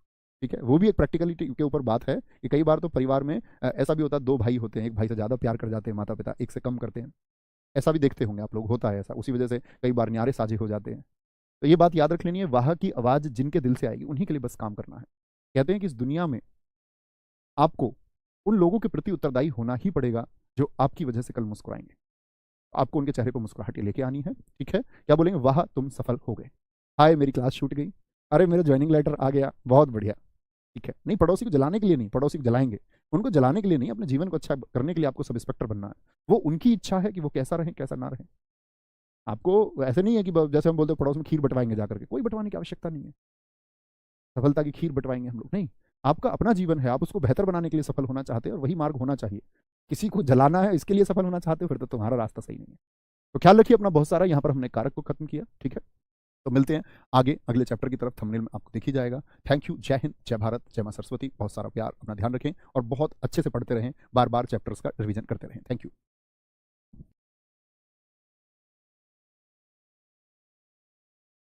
ठीक है, वो भी एक प्रैक्टिकलिटी के ऊपर बात है कि कई बार तो परिवार में ऐसा भी होता है, दो भाई होते हैं, एक भाई से ज़्यादा प्यार कर जाते हैं माता पिता, एक से कम करते हैं। ऐसा भी देखते होंगे आप लोग, होता है ऐसा, उसी वजह से कई बार न्यारे साझे हो जाते हैं। तो ये बात याद रख लेनी है, वाह की आवाज़ जिनके दिल से आएगी उन्हीं के लिए बस काम करना है। कहते हैं कि इस दुनिया में आपको उन लोगों के प्रति उत्तरदायी होना ही पड़ेगा जो आपकी वजह से कल मुस्कुराएंगे। आपको उनके चेहरे पर मुस्कुराहट लेके आनी है। ठीक है, क्या बोलेंगे? वाह तुम सफल हो गए। हाय मेरी क्लास छूट गई, अरे मेरा ज्वाइनिंग लेटर आ गया, बहुत बढ़िया। ठीक है, नहीं, पड़ोसी को जलाने के लिए नहीं, पड़ोसी को जलाएंगे, उनको जलाने के लिए नहीं, अपने जीवन को अच्छा करने के लिए आपको सब इंस्पेक्टर बनना है। वो उनकी इच्छा है कि वो कैसा रहे कैसा ना रहे। आपको ऐसे नहीं है कि जैसे हम बोलते हैं पड़ोस में खीर बंटवाएंगे जाकर के, कोई बंटवाने की आवश्यकता नहीं है। सफलता की खीर बंटवाएंगे हम लोग नहीं। आपका अपना जीवन है, आप उसको बेहतर बनाने के लिए सफल होना चाहते हैं और वही मार्ग होना चाहिए। किसी को जलाना है इसके लिए सफल होना चाहते हो, फिर तो तुम्हारा रास्ता सही नहीं है। तो ख्याल रखिए अपना बहुत सारा। यहाँ पर हमने कारक को खत्म किया। ठीक है, तो मिलते हैं आगे अगले चैप्टर की तरफ, थंबनेल में आपको दिख ही जाएगा। थैंक यू, जय हिंद, जय भारत, जय मां सरस्वती। बहुत सारा प्यार, अपना ध्यान रखें और बहुत अच्छे से पढ़ते रहें, बार बार चैप्टर्स का रिवीजन करते रहें। Thank you.